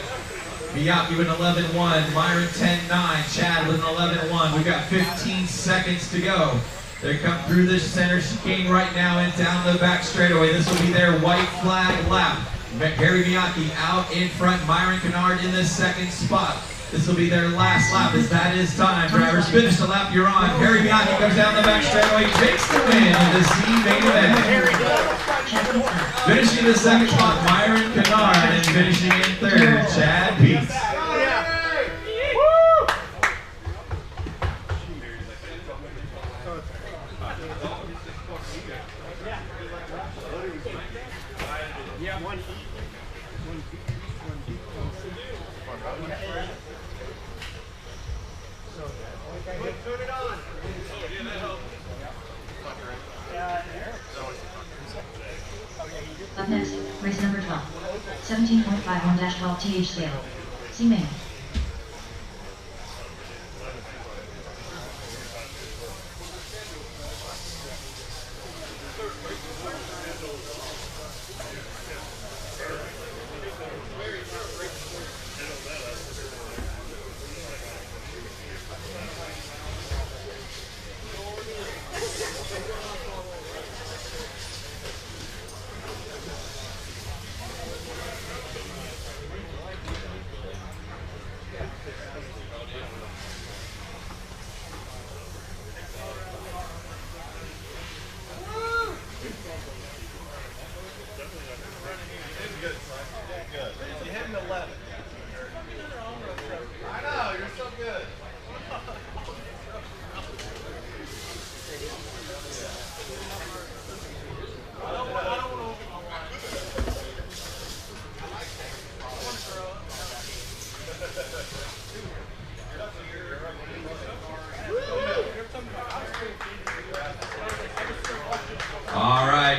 Miyake with an 11.1, Myron 10.9, Chad with an 11.1. We've got 15 seconds to go. They come through this center chicane right now and down the back straightaway. This will be their white flag lap. Harry Miyake out in front, Myron Kennard in the second spot. This will be their last lap as that is time. Drivers, finish the lap you're on. Harry Miyake comes down the back straightaway, takes the win in the C main event. Finishing the second spot, Myron Kennard, and finishing in third, Chad Peets. Up next, race number 12. 17.51-12 TH scale. C main.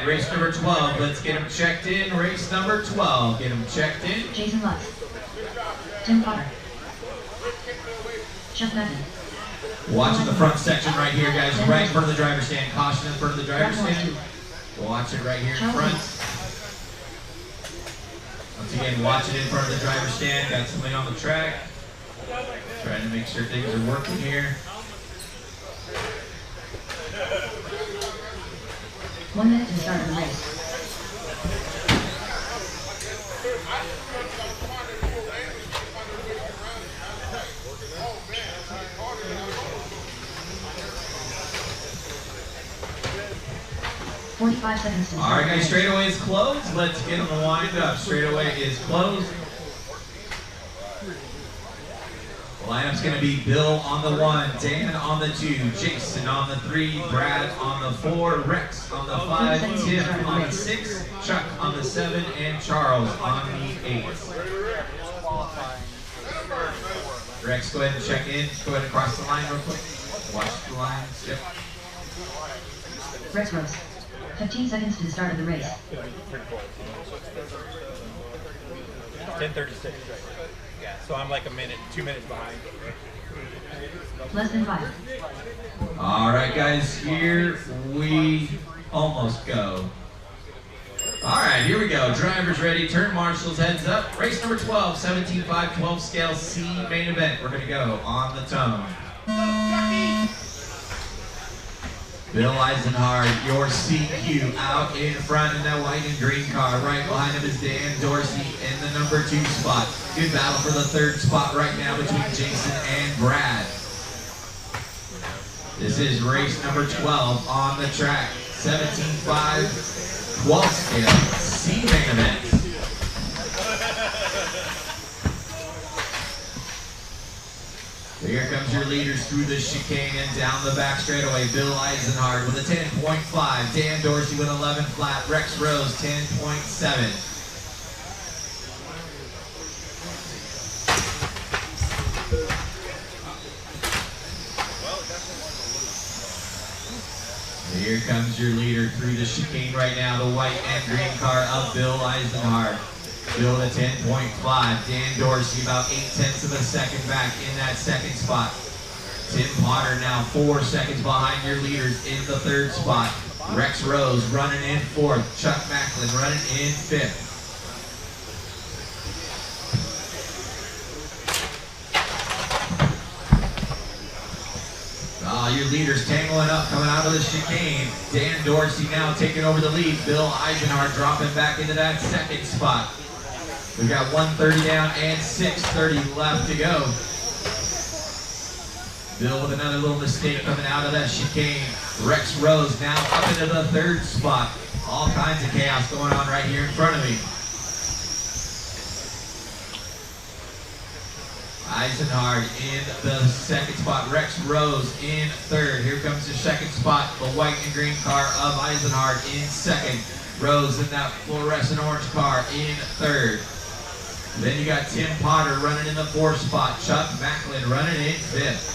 right, race number 12. Let's get him checked in. Race number 12. Get him checked in. Jason Lutz, Tim Potter, Chuck Madden, Watching the front section right here, guys. Right in front of the driver's stand. Caution in front of the driver's stand. Watch it right here in front. Once again, watch it in front of the driver's stand. Got somebody on the track. Trying to make sure things are working here. 1 minute to the start of the race. "45 seconds to the All start right, of the guys, race. straightaway is closed. Let's get them to wind up. Straightaway is closed. The lineup's going to be Bill on the 1, Dan on the 2, Jason on the 3, Brad on the 4, Rex on the 5, Tim on the 6, Chuck on the 7, and Charles on the 8. Rex, go ahead and check in. Go ahead and cross the line real quick. Watch the lines. Yep. Rex Rose, 15 seconds to the start of the race. 10:36. Yeah, so I'm like 2 minutes behind. Less than 5. All right, guys, here we almost go. All right, here we go. Drivers ready. Turn marshals, heads up. Race number 12, 17.5, 12 scale C main event. We're going to go on the tone. Bill Eisenhard, your CQ out in front in that white and green car. Right behind him is Dan Dorsey in the number 2 spot. Good battle for the 3rd spot right now between Jason and Brad. This is race number 12 on the track. 17.5, 12 scale C main event. Here comes your leaders through the chicane and down the back straightaway. Bill Eisenhard with a 10.5. Dan Dorsey with 11 flat. Rex Rose 10.7. Here comes your leader through the chicane right now. The white and green car of Bill Eisenhard. Bill at 10.5. Dan Dorsey about 0.8 of a second back in that 2nd spot. Tim Potter now 4 seconds behind your leaders in the 3rd spot. Rex Rose running in 4th. Chuck Macklin running in 5th. Your leaders tangling up, coming out of the chicane. Dan Dorsey now taking over the lead. Bill Eisenhard dropping back into that 2nd spot. We've got 1:30 down and 6:30 left to go. Bill with another little mistake coming out of that chicane. Rex Rose now up into the 3rd spot. All kinds of chaos going on right here in front of me. Eisenhard in the 2nd spot. Rex Rose in 3rd. Here comes the 2nd spot. The white and green car of Eisenhard in 2nd. Rose in that fluorescent orange car in 3rd. Then you got Tim Potter running in the 4th spot. Chuck Macklin running in 5th.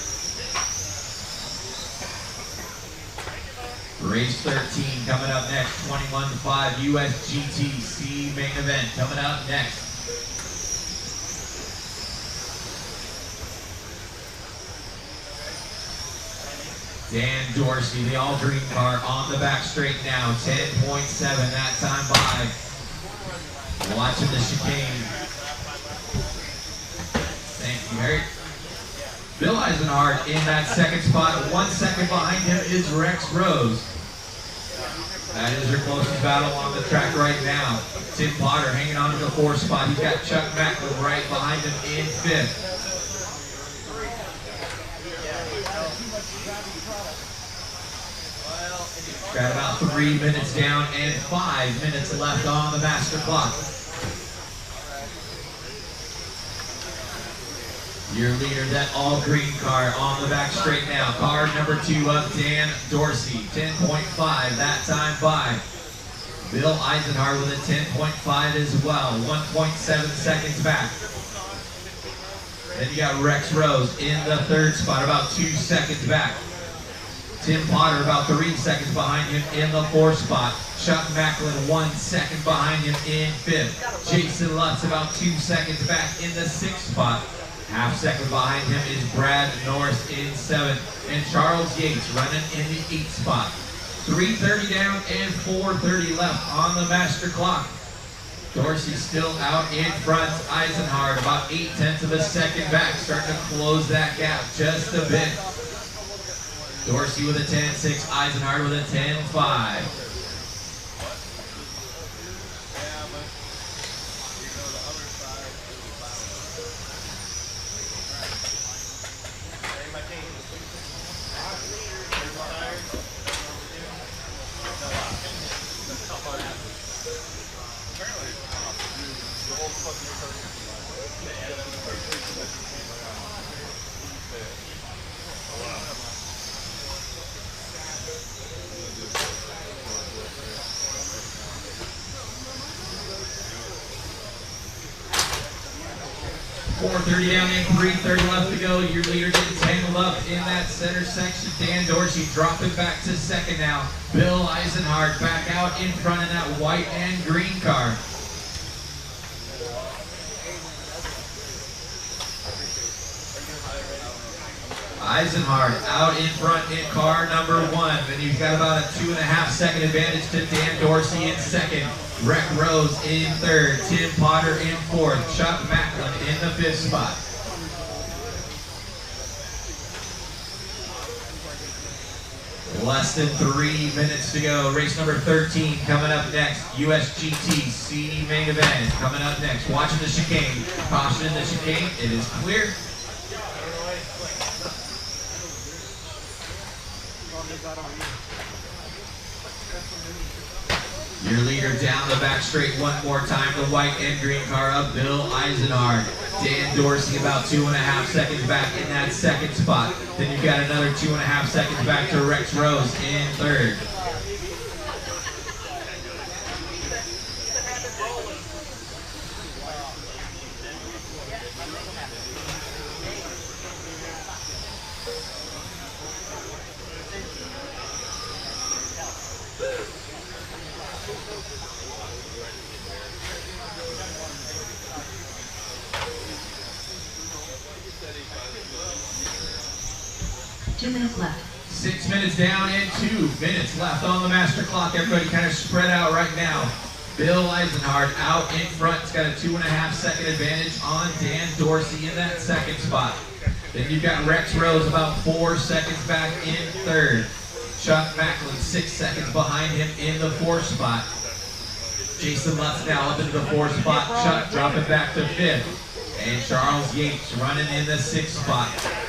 Race 13 coming up next. 21.5 USGTC main event coming up next. Dan Dorsey, the all-green car on the back straight now. 10.7 that time by. Watching the chicane. Thank you, Harry. Bill Eisenhard in that 2nd spot. 1 second behind him is Rex Rose. That is your closest battle on the track right now. Tim Potter hanging on to the 4th spot. He's got Chuck Macklin right behind him in 5th. Got about 3 minutes down and 5 minutes left on the master clock. Your leader, that all-green car on the back straight now. Car number 2 of Dan Dorsey, 10.5 that time by. Bill Eisenhard with a 10.5 as well, 1.7 seconds back. Then you got Rex Rose in the 3rd spot, about 2 seconds back. Tim Potter about 3 seconds behind him in the 4th spot. Chuck Macklin 1 second behind him in 5th. Jason Lutz about 2 seconds back in the 6th spot. Half second behind him is Brad Norris in 7th. And Charles Yates running in the 8th spot. 3:30 down and 4:30 left on the master clock. Dorsey still out in front. Eisenhard about 0.8 of a second back, starting to close that gap just a bit. Dorsey with a 10.6, Eisenhard with a 10.5. .430 down and 3:30 left to go. Your leader gets tangled up in that center section. Dan Dorsey dropping back to second now. Bill Eisenhard back out in front of that white and green car. Eisenhard out in front in car number 1. Then you've got about a 2.5 second advantage to Dan Dorsey in second. Rec Rose in 3rd. Tim Potter in 4th. Chuck Macklin in the 5th spot. Less than 3 minutes to go. Race number 13 coming up next. USGT main event coming up next. Watching the chicane. Caution in the chicane. It is clear. Your leader down the back straight one more time. The white and green car up. Bill Eisenhard. Dan Dorsey about 2.5 seconds back in that 2nd spot. Then you've got another 2.5 seconds back to Rex Rose in 3rd. Two minutes left. 6 minutes down and 2 minutes left on the master clock. Everybody kind of spread out right now. Bill Eisenhard out in front. He's got a 2.5 second advantage on Dan Dorsey in that 2nd spot. Then you've got Rex Rose about 4 seconds back in 3rd. Chuck Macklin 6 seconds behind him in the 4th spot. Jason Lutz now up into the 4th spot. Chuck dropping back to 5th. And Charles Yates running in the 6th spot.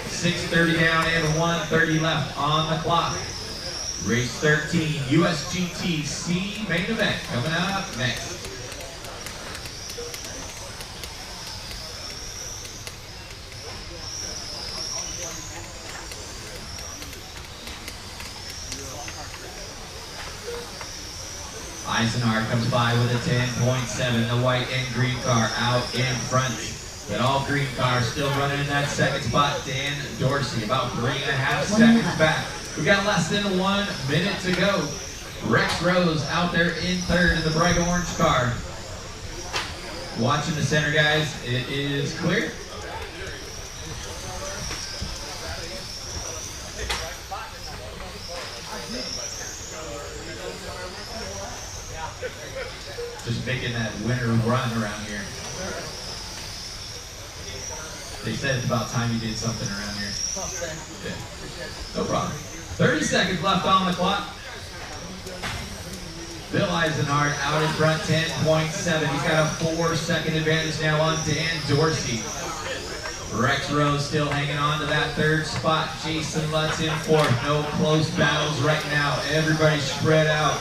6:30 down and 1:30 left on the clock. Race 13, USGT main event coming up next. Eisenhard comes by with a 10.7. The white and green car out in front. That all green car still running in that 2nd spot. Dan Dorsey about 3.5 seconds back. We got less than 1 minute to go. Rex Rose out there in 3rd in the bright orange car. Watching the center, guys. It is clear. Just making that winter run around here. They said it's about time you did something around here. Yeah. No problem. 30 seconds left on the clock. Bill Eisenhard out in front, 10.7. He's got a 4 second advantage now on Dan Dorsey. Rex Rose still hanging on to that 3rd spot. Jason Lutz in 4th. No close battles right now. Everybody spread out.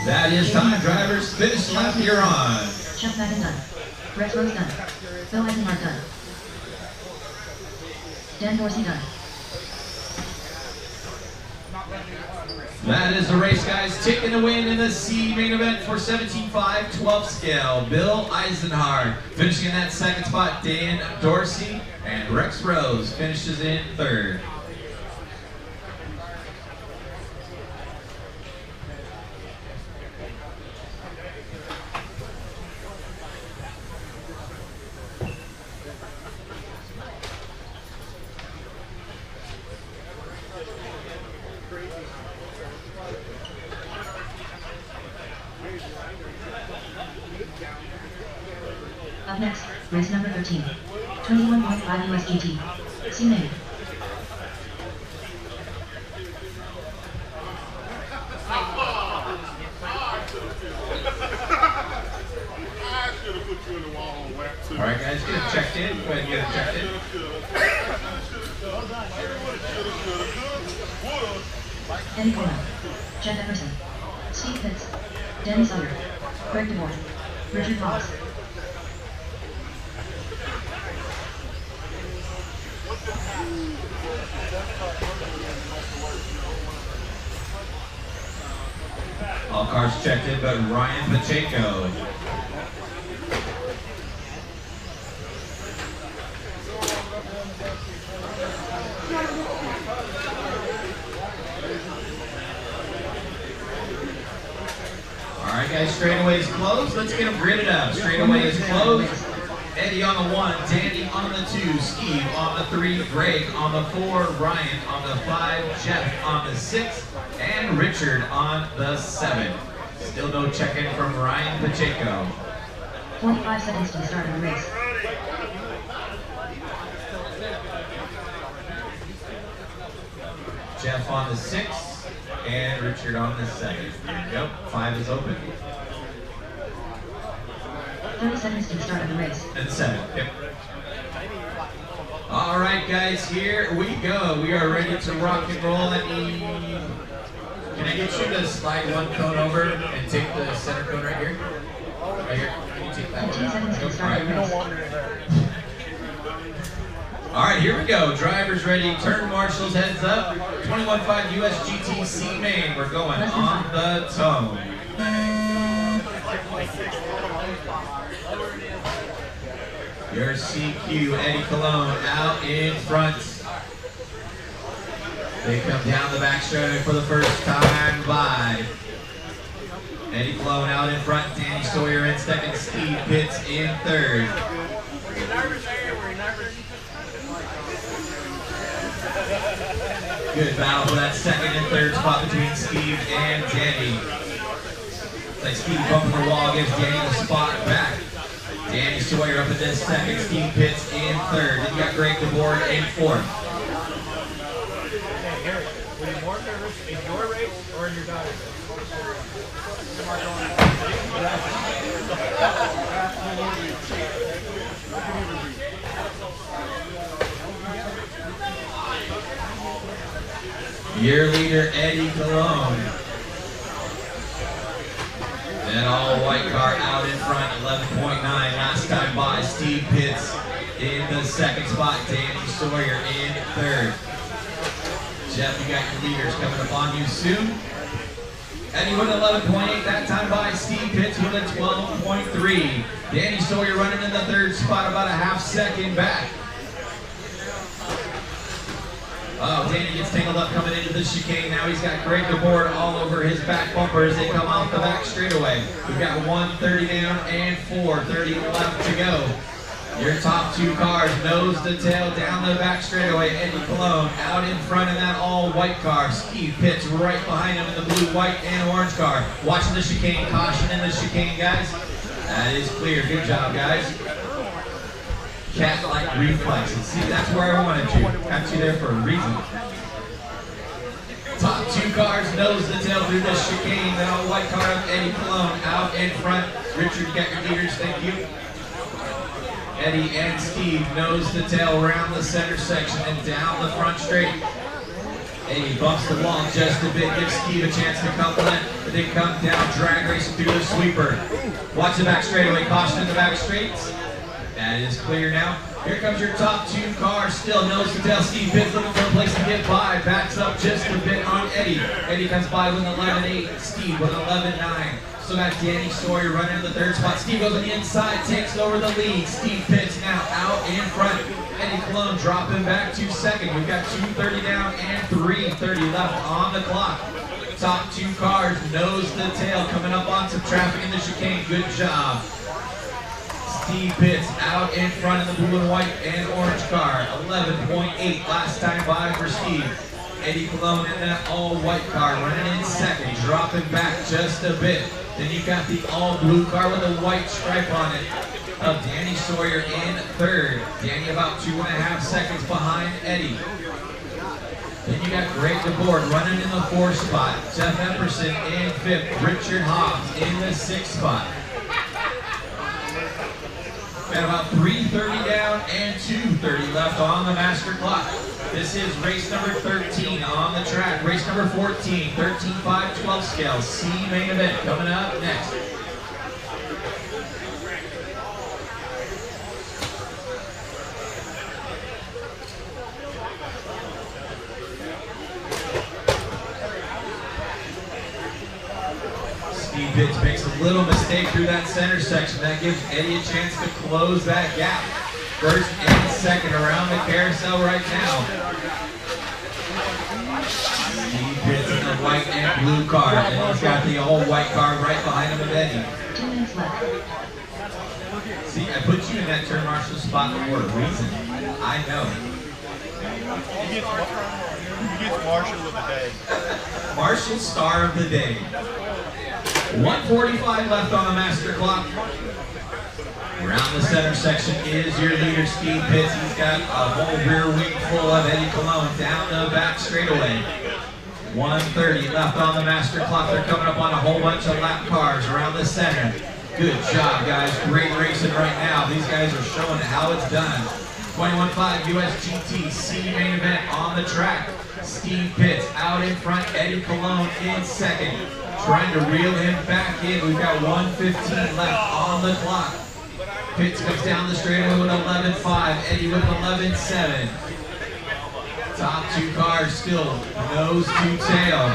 That is time, drivers. Finish lap you're on. Chuck Macklin done. Rex Rose done. Bill Eisenhard done. Dan Dorsey done. That is the race, guys. Taking the win in the C main event for 17.5 12 scale. Bill Eisenhardt finishing in that second spot. Dan Dorsey and Rex Rose finishes in third. Up next, race number 13. 21.5 USGT. C main. All right, guys, get it checked in. Go ahead and get it checked in. Eddie Cola. Jeff Emerson. Steve Pitts. Danny Sawyer. Greg DeBoer. Richard Fox. All cars checked in, but Ryan Pacheco. Alright guys, straightaway is closed. Let's get them gridded up. Straightaway is closed. Eddie on the 1, Danny on the 2, Steve on the 3, Greg on the 4, Ryan on the 5, Jeff on the 6, and Richard on the 7. Still no check-in from Ryan Pacheco. 45 seconds to the start of the race. Jeff on the 6, and Richard on the 7. There you go. 5 is open. 30 seconds to the start of the race. And 7. Yep. All right, guys, here we go. We are ready to rock and roll. Can I get you to slide one cone over and take the center cone right here? Right here. Can you take that 15 seconds to the one? start of the race. All right, here we go. Drivers ready. Turn marshals, heads up. 21.5 USGT C main. We're going on the tone. Your CQ, Eddie Cologne, out in front. They come down the back straight for the first time by Eddie Cologne out in front, Danny Sawyer in second, Steve Pitts in third. Good battle for that second and third spot between Steve and Danny. It's like Steve bumping the wall, gives Danny the spot back. Danny Sawyer up in this second, Steve Pitts in third. Then you got Greg DeBoer in fourth. Hey, Harry, were you more nervous in your race or in your daughter's race? Your leader, Eddie Cologne. That all-white car out in front, 11.9. Last time by, Steve Pitts in the second spot. Danny Sawyer in third. Jeff, you got your leaders coming up on you soon. Eddie with 11.8. That time by, Steve Pitts with a 12.3. Danny Sawyer running in the third spot, about a half second back. Oh, Danny gets tangled up coming into the chicane. Now he's got Greg DeBoer all over his back bumper as they come off the back straightaway. We've got 130 down and 430 left to go. Your top two cars, nose to tail down the back straightaway. Eddie Cologne out in front of that all-white car. Steve Pitts right behind him in the blue, white, and orange car. Watching the chicane, caution in the chicane, guys. That is clear. Good job, guys. Cat-like reflexes. See, that's where I wanted you. Got you there for a reason. Top two cars, nose to tail through the chicane. That all-white car of Eddie Cologne out in front. Richard, you got your leaders. Thank you. Eddie and Steve, nose to tail around the center section and down the front straight. Eddie bumps the wall just a bit, gives Steve a chance to couple in, but they come down, drag racing through the sweeper. Watch the back straightaway, caution in the back straights. That is clear now. Here comes your top two cars, still nose to tail. Steve Pitts looking for a place to get by. Backs up just a bit on Eddie. Eddie comes by with an 11.8. Steve with an 11.9. Still got Danny Sawyer running in the third spot. Steve goes on the inside, takes over the lead. Steve Pitts now out in front. Eddie Cologne dropping back to second. We've got 2:30 down and 3:30 left on the clock. Top two cars, nose to tail, coming up on some traffic in the chicane. Good job. Steve Pitts out in front of the blue and white and orange car. 11.8 last time by for Steve. Eddie Cologne in that all-white car running in second, dropping back just a bit. Then you got the all-blue car with a white stripe on it of Danny Sawyer in third. Danny about 2.5 seconds behind Eddie. Then you got Greg DeBoard running in the fourth spot. Jeff Epperson in fifth. Richard Hobbs in the sixth spot. Got about 3:30 down and 2:30 left on the master clock. This is race number 13 on the track. Race number 14, 13.5-12 scale. C main event coming up next. Steve Pitts makes a little mistake through that center section. That gives Eddie a chance to close that gap. First and second around the carousel right now. Steve Pitts in the white and blue car. And he's got the all-white car right behind him with Eddie. 2 minutes left. See, I put you in that turn marshal spot for a reason. I know. He gets Marshall of the day. Marshall star of the day. 1:45 left on the master clock. Around the center section is your leader, Steve Pitts. He's got a whole rear wing full of Eddie Cologne down the back straightaway. 1:30 left on the master clock. They're coming up on a whole bunch of lap cars around the center. Good job, guys. Great racing right now. These guys are showing how it's done. 21.5 USGT C main event on the track. Steve Pitts out in front. Eddie Cologne in second. Trying to reel him back in. We've got 1:15 left on the clock. Pitts comes down the straightaway with 11.5. Eddie with 11.7. Top two cars still nose to tail.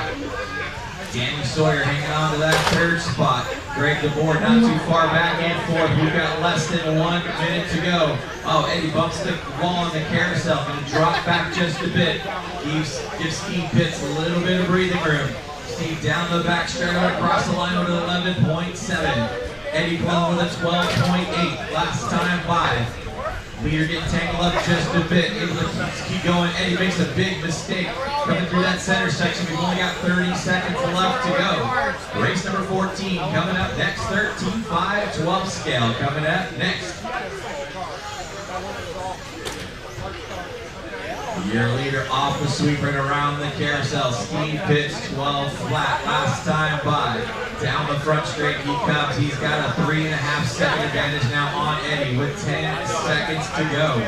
Danny Sawyer hanging on to that third spot. Greg DeBoard not too far back and forth. We've got less than 1 minute to go. Oh, Eddie bumps the wall on the carousel. Going to drop back just a bit. Gives Steve Pitts a little bit of breathing room. Steve down the back straightaway across the line with an 11.7. Eddie Cologne with a 12.8 last time by. Leader getting tangled up just a bit, able to keep going. Eddie makes a big mistake coming through that center section. We've only got 30 seconds left to go. Race number 14 coming up next. 13.5-12 scale coming up next. Your leader off the sweeper and around the carousel. Steve Pitts 12 flat last time by. Down the front straight he comes. He's got a 3.5 second advantage now on Eddie with 10 seconds to go.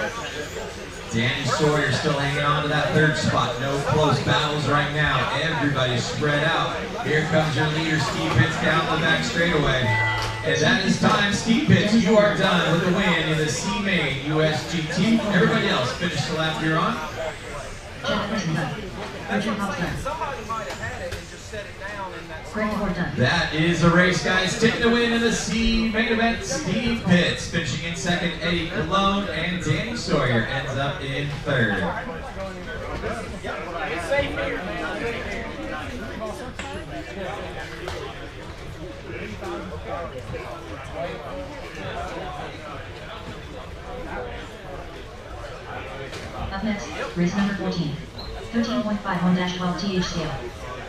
Danny Sawyer still hanging on to that third spot. No close battles right now. Everybody's spread out. Here comes your leader, Steve Pitts, down the back straightaway. And that is time. Steve Pitts, you are done with the win in the C-Main USGT. Everybody else, finish the lap you're on. Jeff Epperson done. Richard Hobbs done. Somebody might have had it and just set it down in that Greg DeBoard done. That is a race, guys. Taking the win in the C main event, Steve Pitts. Finishing in second, Eddie Cologne, and Danny Sawyer ends up in third. It's safe here, man. Up next, race number 14. 13.51-12 TH scale.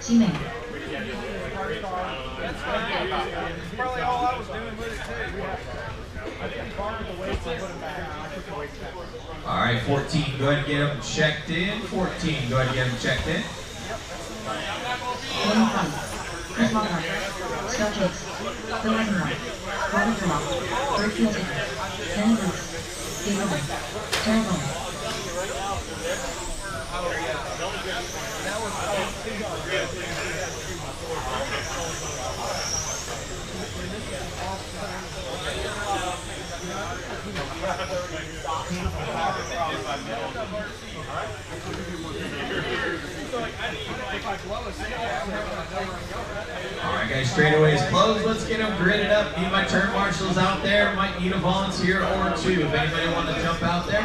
C main. probably all I was doing with it too. All right, 14, go ahead and get them checked in. 14, go ahead and get them checked in. William Fung. Chris Lockhart. Scott Jakes. Phil Eisenroth. Robert Durlock. Bert Fieldaker. Kenny Bruce. Dave Owen. Terrell Bowman. guys, straightaway is closed. Let's get them gridded up. Need my turn marshals out there. Might need a volunteer or two. If anybody want to jump out there.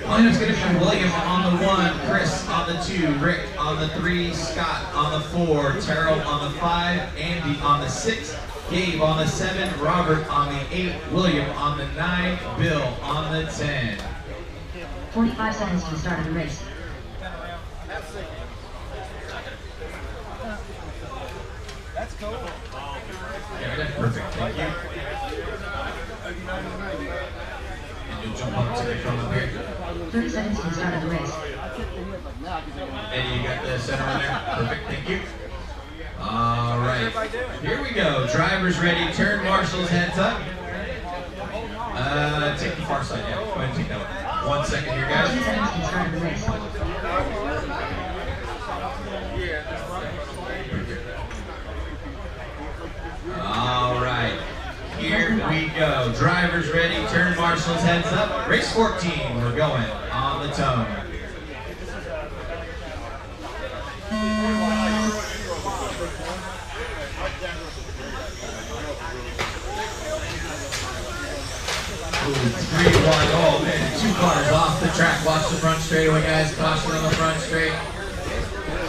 Lineup's going to be William on the 1, Chris on the 2, Rick on the 3, Scott on the 4, Terrell on the 5, Andy on the 6, Gabe on the 7, Robert on the 8, William on the 9, Bill on the 10. 45 seconds to the start of the race. That's cool. Yeah, that's perfect. Thank you. And you'll jump on the ticket from up here. 30 seconds to the start of the race. Eddie, you got the center on there? Perfect, thank you. All right, here we go. Drivers ready, turn marshals, heads up. Take the far side, yeah. Go ahead and take that one. 1 second here, 2 guys. seconds to the start of the race. All right, here we go. Drivers ready, turn marshals, heads up. Race 14, we're going on the tone. Ooh, 3-1, oh man, 2 cars off the track. Watch the front straightaway, guys. Caution on the front straight.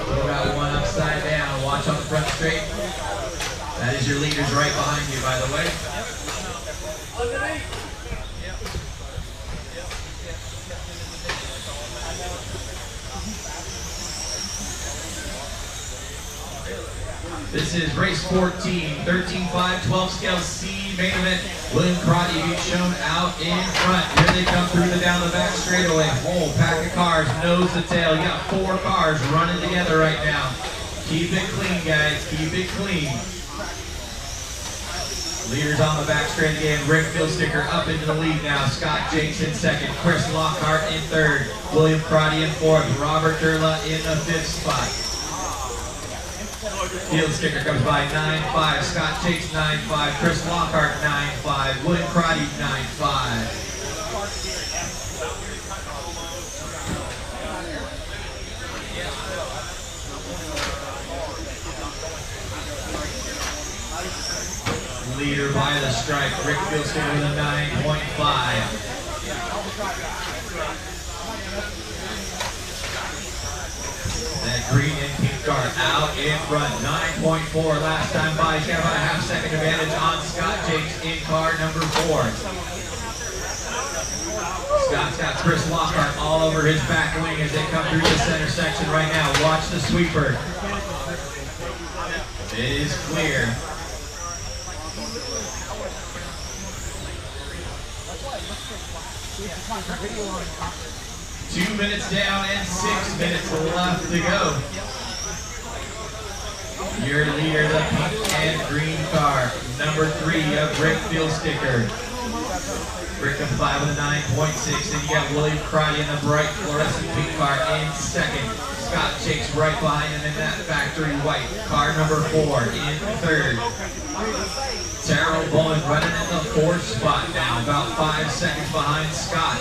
We got one upside down. Watch on the front straight. That is your leaders right behind you, by the way. This is race 14, 13.5, 12 scale C main event. William Crotty being shown out in front. Here they come through the down the back straightaway. Whole pack of cars, nose to tail. You got 4 cars running together right now. Keep it clean, guys. Keep it clean. Leaders on the back straight again. Rick Philsticker up into the lead now. Scott Jakes in second. Chris Lockhart in third. William Crotty in fourth. Robert Durla in the 5th spot. Field sticker comes by 9.5. Scott Jakes 9.5. Chris Lockhart 9.5. William Crotty 9.5. Leader by the stripe. Rick Philsticker with a 9.5. That green and pink car out in front, 9.4 last time by. He's got about a half-second advantage on Scott Jakes in car number 4. Scott's got Chris Lockhart all over his back wing as they come through the center section right now. Watch the sweeper. It is clear. Yeah. 2 minutes down and 6 minutes left to go. Your leader, the pink and green car, number 3 of Rick Philsticker. Rick of 5 with a 9.6. Then you got William Crotty in the bright fluorescent pink car in second. Scott Jakes right behind him in that factory white. Car number 4 in third. Terrell Bowen running in the 4th spot now, about 5 seconds behind Scott.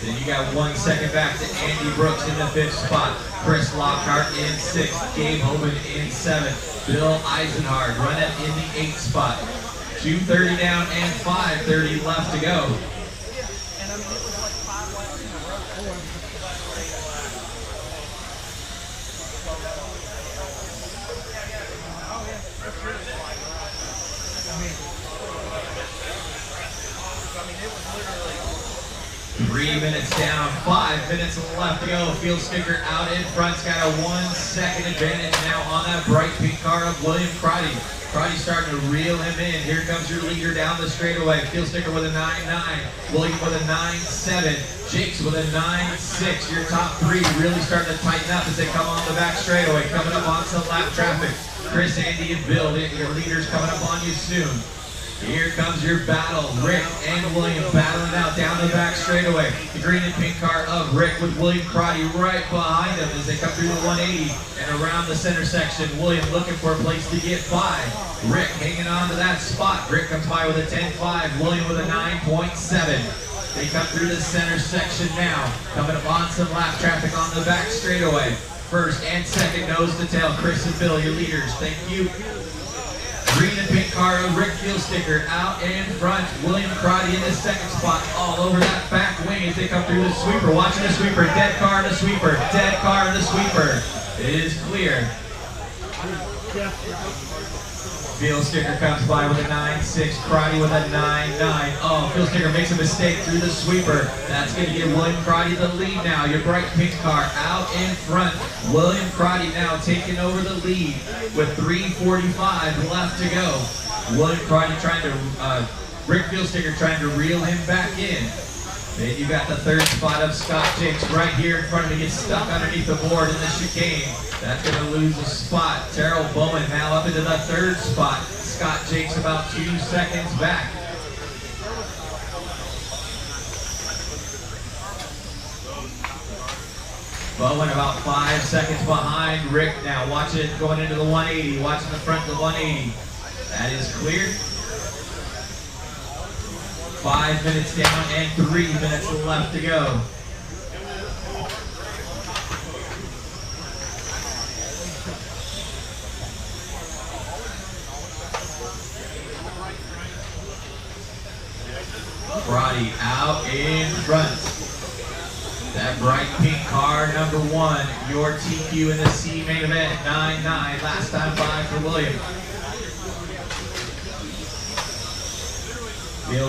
Then you got 1 second back to Andy Brooks in the 5th spot. Chris Lockhart in 6th. Gabe Hoban in 7th. Bill Eisenhard running in the 8th spot. 2:30 down and 5:30 left to go. Three minutes down, 5 minutes left to go. Field sticker out in front's got a 1 second advantage now on that bright pink car of William Crotty. Crotty starting to reel him in. Here comes your leader down the straightaway. Field sticker with a 9.9. William with a 9.7. Jakes with a 9.6. Your top 3 really starting to tighten up as they come on the back straightaway. Coming up on some lap traffic. Chris, Andy, and Bill, your leaders coming up on you soon. Here comes your battle. Rick and William battling out down the back straightaway. The green and pink car of Rick with William Crotty right behind him as they come through the 180 and around the center section. William looking for a place to get by. Rick hanging on to that spot. Rick comes by with a 10.5. William with a 9.7. They come through the center section now. Coming up on some lap traffic on the back straightaway. First and second nose to tail. Chris and Bill, your leaders. Thank you. car of Rick Sticker out in front. William Crotty in the second spot, all over that back wing as they come through the sweeper. Watching the sweeper, dead car in the sweeper, dead car in the sweeper. It is clear. Sticker comes by with a 9.6, Crotty with a 9.9. Oh, Sticker makes a mistake through the sweeper. That's going to give William Crotty the lead now. Your bright pink car out in front. William Crotty now taking over the lead with 3:45 left to go. William Crotty trying to, Rick Sticker trying to reel him back in. Then you got the third spot of Scott Jakes right here in front of him. He gets stuck underneath the board in the chicane. That's going to lose a spot. Terrell Bowman now up into the third spot. Scott Jakes about 2 seconds back. Bowen about 5 seconds behind Rick now. Watch it going into the 180. Watching the front of the 180. That is cleared. 5 minutes down and 3 minutes left to go. Crotty out in front. That bright pink car, number 1, your TQ in the C main event, 9.9. Last time by for William.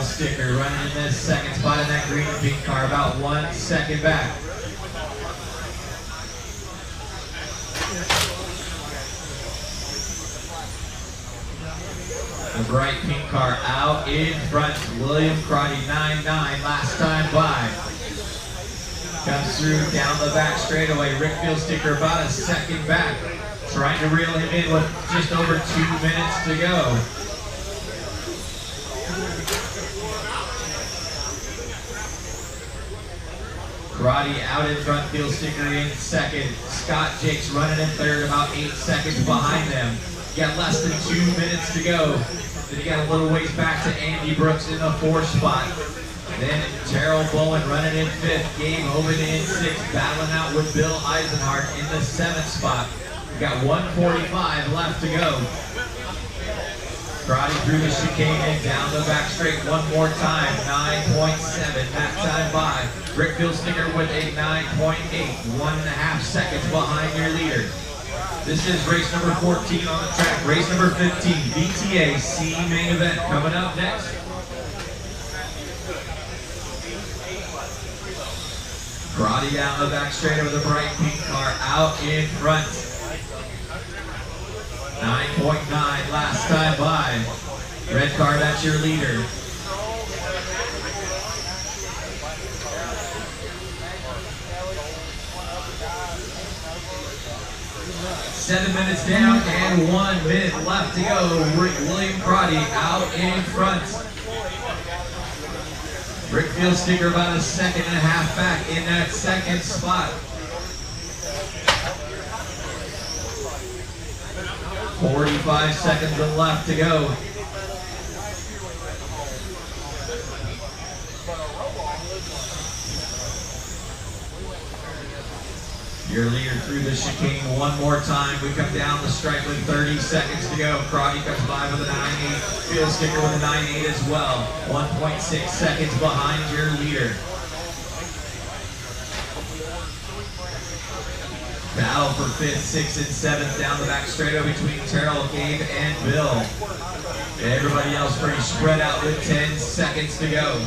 Sticker running in this second spot in that green and pink car, about 1 second back. The bright pink car out in front. William Crotty, 9.9, last time by. Comes through down the back straightaway. Rick Sticker about a second back. Trying to reel him in with just over 2 minutes to go. Crotty out in front, Sticker in second. Scott Jakes running in third, about 8 seconds behind them. You got less than 2 minutes to go. Then you got a little ways back to Andy Brooks in the 4th spot. Then Terrell Bowen running in 5th. Gabe Hovind in 6th, battling out with Bill Eisenhart in the 7th spot. We got 1:45 left to go. Crotty through the chicane and down the back straight one more time. 9.7, that time by. Rick Sticker with a 9.8, 1.5 seconds behind your leader. This is race number 14 on the track. Race number 15, VTA C main event coming up next. Crotty down the back straight with a bright pink car out in front. 9.9 last time by. Red car, that's your leader. Seven minutes down and 1 minute left to go. William Crotty out in front. Rick Sticker about a 1.5 seconds back in that second spot. 45 seconds left to go. Your leader through the chicane one more time. We come down the stripe with 30 seconds to go. Crotty comes by with a 9.8. Sticker with a 9.8 as well. 1.6 seconds behind your leader. Battle for 5th, 6th, and 7th down the back straightaway between Terrell, Gabe, and Bill. Everybody else pretty spread out with 10 seconds to go.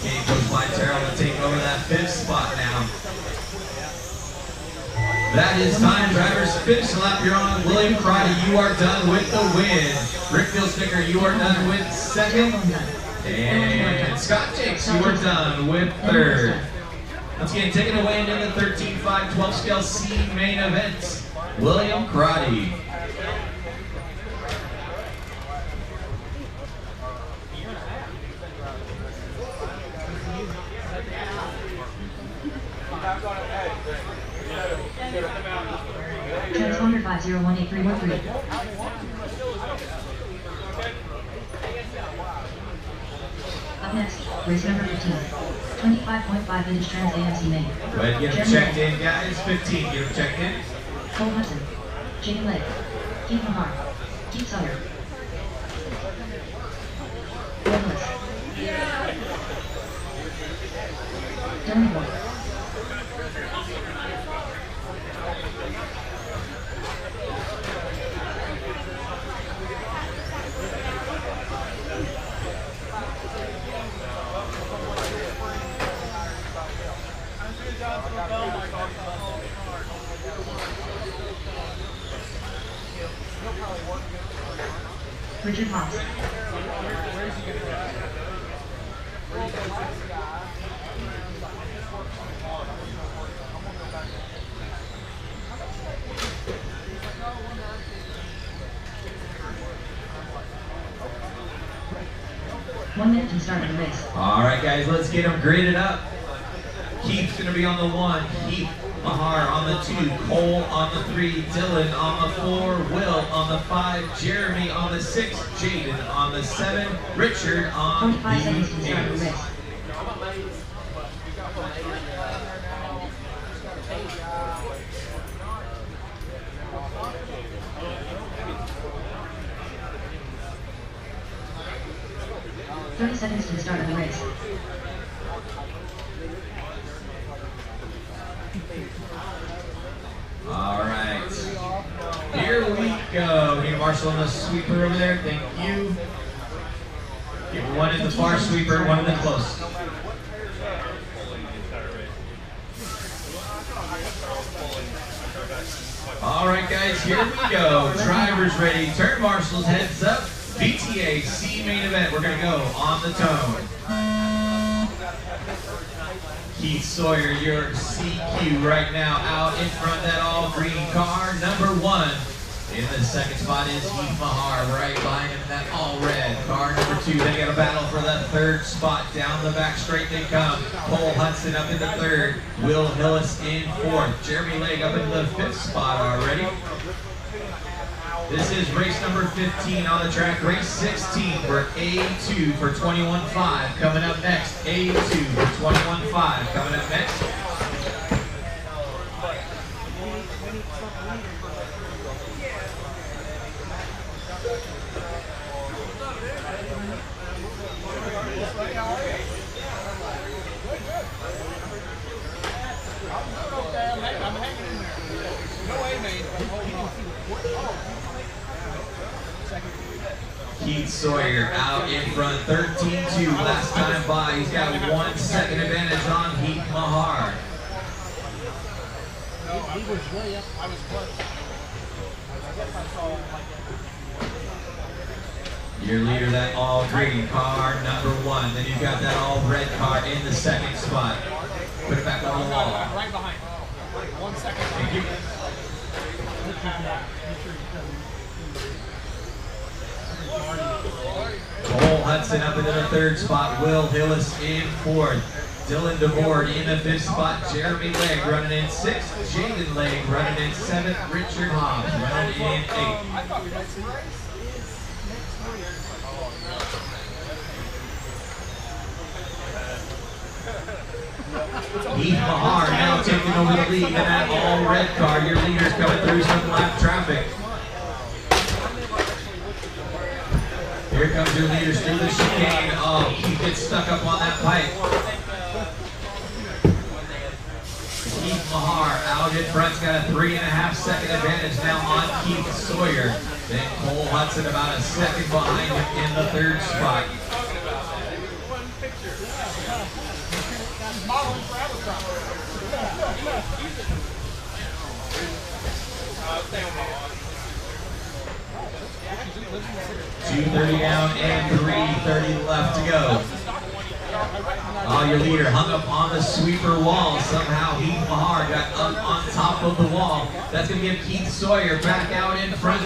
Gabe goes by Terrell to take over that 5th spot now. That is time, drivers. Finish lap, you're on. William Crotty, you are done with the win. Rick Sticker, you are done with 2nd. And Scott Jakes, you are done with 3rd. Once again, taking away into the 13.5-12 scale C main event, William Crotty. Transponder 50183113. Up next, race number 15. 25.5 inch Trans AMC main. Go ahead and get them checked in, guys. 15, get them checked in. Cole Hudson, Jaden Lake, Keith Mahar, Keith Sawyer, Will Lewis, Dylan Ward, Richard Haas, One minute to start the race. All right, guys, let's get them graded up. Keith's going to be on the 1, Keith Mahar on the 2, Cole on the 3, Dylan on the 4, Will on the 5, Jeremy on the 6, Jaden on the 7, Richard on 45 seconds to the start the 8. race. Seconds to the start of the race. All right, here we go. Need a marshal on the sweeper over there. Thank you. Give one in the far sweeper, one in the close. All right, guys, here we go. Drivers ready. Turn marshals, heads up. VTA C main event. We're gonna go on the tone. Keith Sawyer, your CQ right now out in front of that all green car. Number 1 in the second spot is Keith Mahar, right behind him that all red car. Number 2, they got a battle for the 3rd spot. Down the back straight they come. Cole Hudson up in the 3rd. Will Hillis in 4th. Jeremy Legg up in the 5th spot already. This is race number 15 on the track. Race 16 for A2 for 21.5 coming up next. A2 for 21.5 coming up next. Keith Sawyer out in front, 13-2 last time by. He's got 1 second advantage on Heath Mahar. He was way up. I was close. I guess I saw like Your leader, that all green car, number 1. Then you've got that all red car in the 2nd spot. Put it back on the wall. right behind. 1 second. Thank you. Cole Hudson up into the 3rd spot. Will Hillis in 4th. Dylan DeVord in the 5th spot. Jeremy Legg running in 6th. Jaden Legg running in 7th. Richard Hobbs running in 8th. Heath Mahar now taking over the lead in that all red car. Your leader's coming through some lap traffic. Here comes your leader through the chicane. Oh, Keith gets stuck up on that pipe. Keith Mahar out in front's got a 3.5 second advantage now on Keith Sawyer. Then Cole Hudson about a second behind him in the 3rd spot. modeling for Abercrombie. 2:30 down and 3:30 left to go. Oh, your leader hung up on the sweeper wall. Somehow Heath Mahar got up on top of the wall. That's going to give Keith Sawyer back out in front.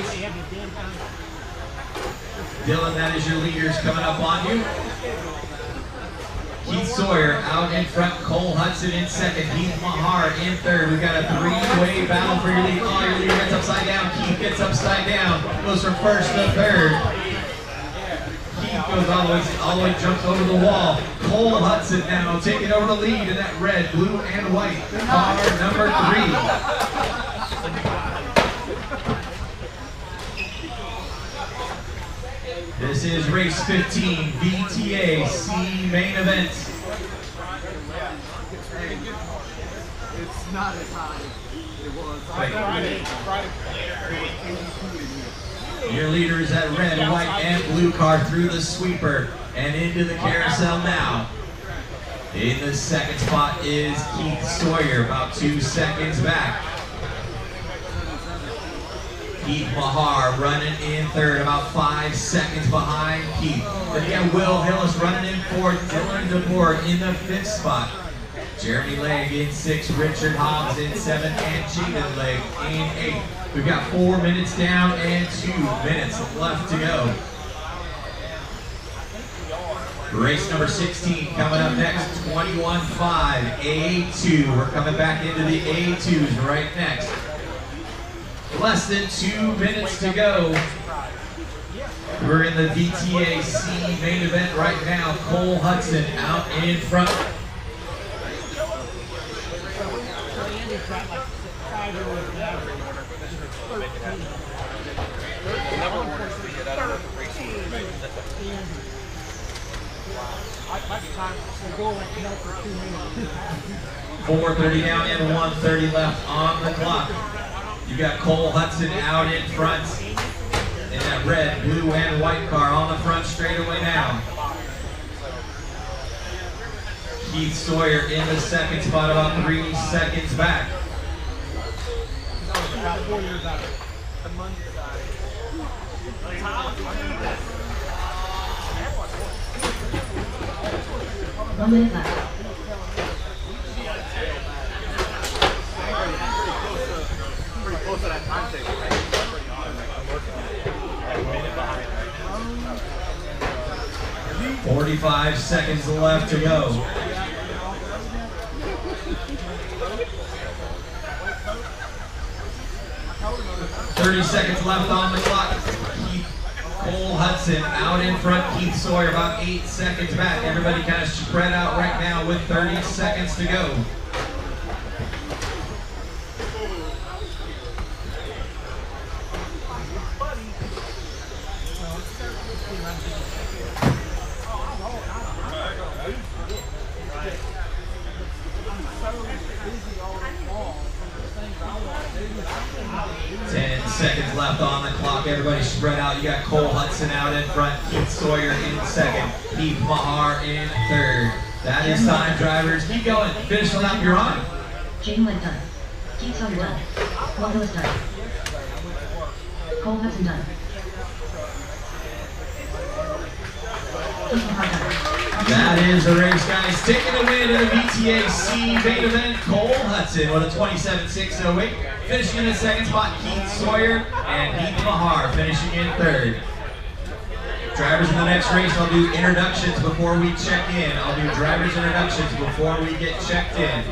Dylan, that is your leaders coming up on you. Keith Sawyer out in front, Cole Hudson in second, Heath Mahar in third. We've got a three-way battle for your lead. Oh, your leader gets upside down, Keith gets upside down, goes from first to third. Keith goes all the way, jumps over the wall. Cole Hudson now taking over the lead in that red, blue, and white car number 3. This is race 15, VTA C main event. It's not as high as it was. Your leader is that red, white, and blue car through the sweeper and into the carousel now. In the second spot is Keith Sawyer, about 2 seconds back. Keith Mahar running in third, about 5 seconds behind Keith. Then you got Will Hillis running in fourth, Dylan DeBoer in the 5th spot. Jeremy Legg in 6th, Richard Hobbs in 7th, and Jaden Legg in 8th. We've got 4 minutes down and 2 minutes left to go. Race number 16 coming up next, 21.5, A2. We're coming back into the A2s right next. Less than 2 minutes to go. We're in the VTA C main event right now. Cole Hudson out in front. Never wanted to get out of the racing. 4:30 down and 1:30 left on the clock. You got Cole Hudson out in front in that red, blue, and white car on the front straightaway now. Keith Sawyer in the second spot, about 3 seconds back. 1 minute left. Pretty close to that timetable, right? 45 seconds left to go. 30 seconds left on the clock. Cole Hudson out in front. Keith Sawyer about 8 seconds back. Everybody kind of spread out right now with 30 seconds to go. Seconds left on the clock. Everybody spread out. You got Cole Hudson out in front, Keith Sawyer in second, Keith Mahar in third. That is time, drivers. Keep going. Finish the lap you're on. Jaden Legg done. Keith Sawyer done. Will Hillis done. Cole Hudson done. Keith Mahar done. That is the race, guys. Taking the win in the VTA C main event, Cole Hudson with a 27.608. Finishing in the second spot, Keith Sawyer, and Keith Mahar finishing in third. Drivers in the next race, I'll do introductions before we check in. I'll do drivers introductions before we get checked in.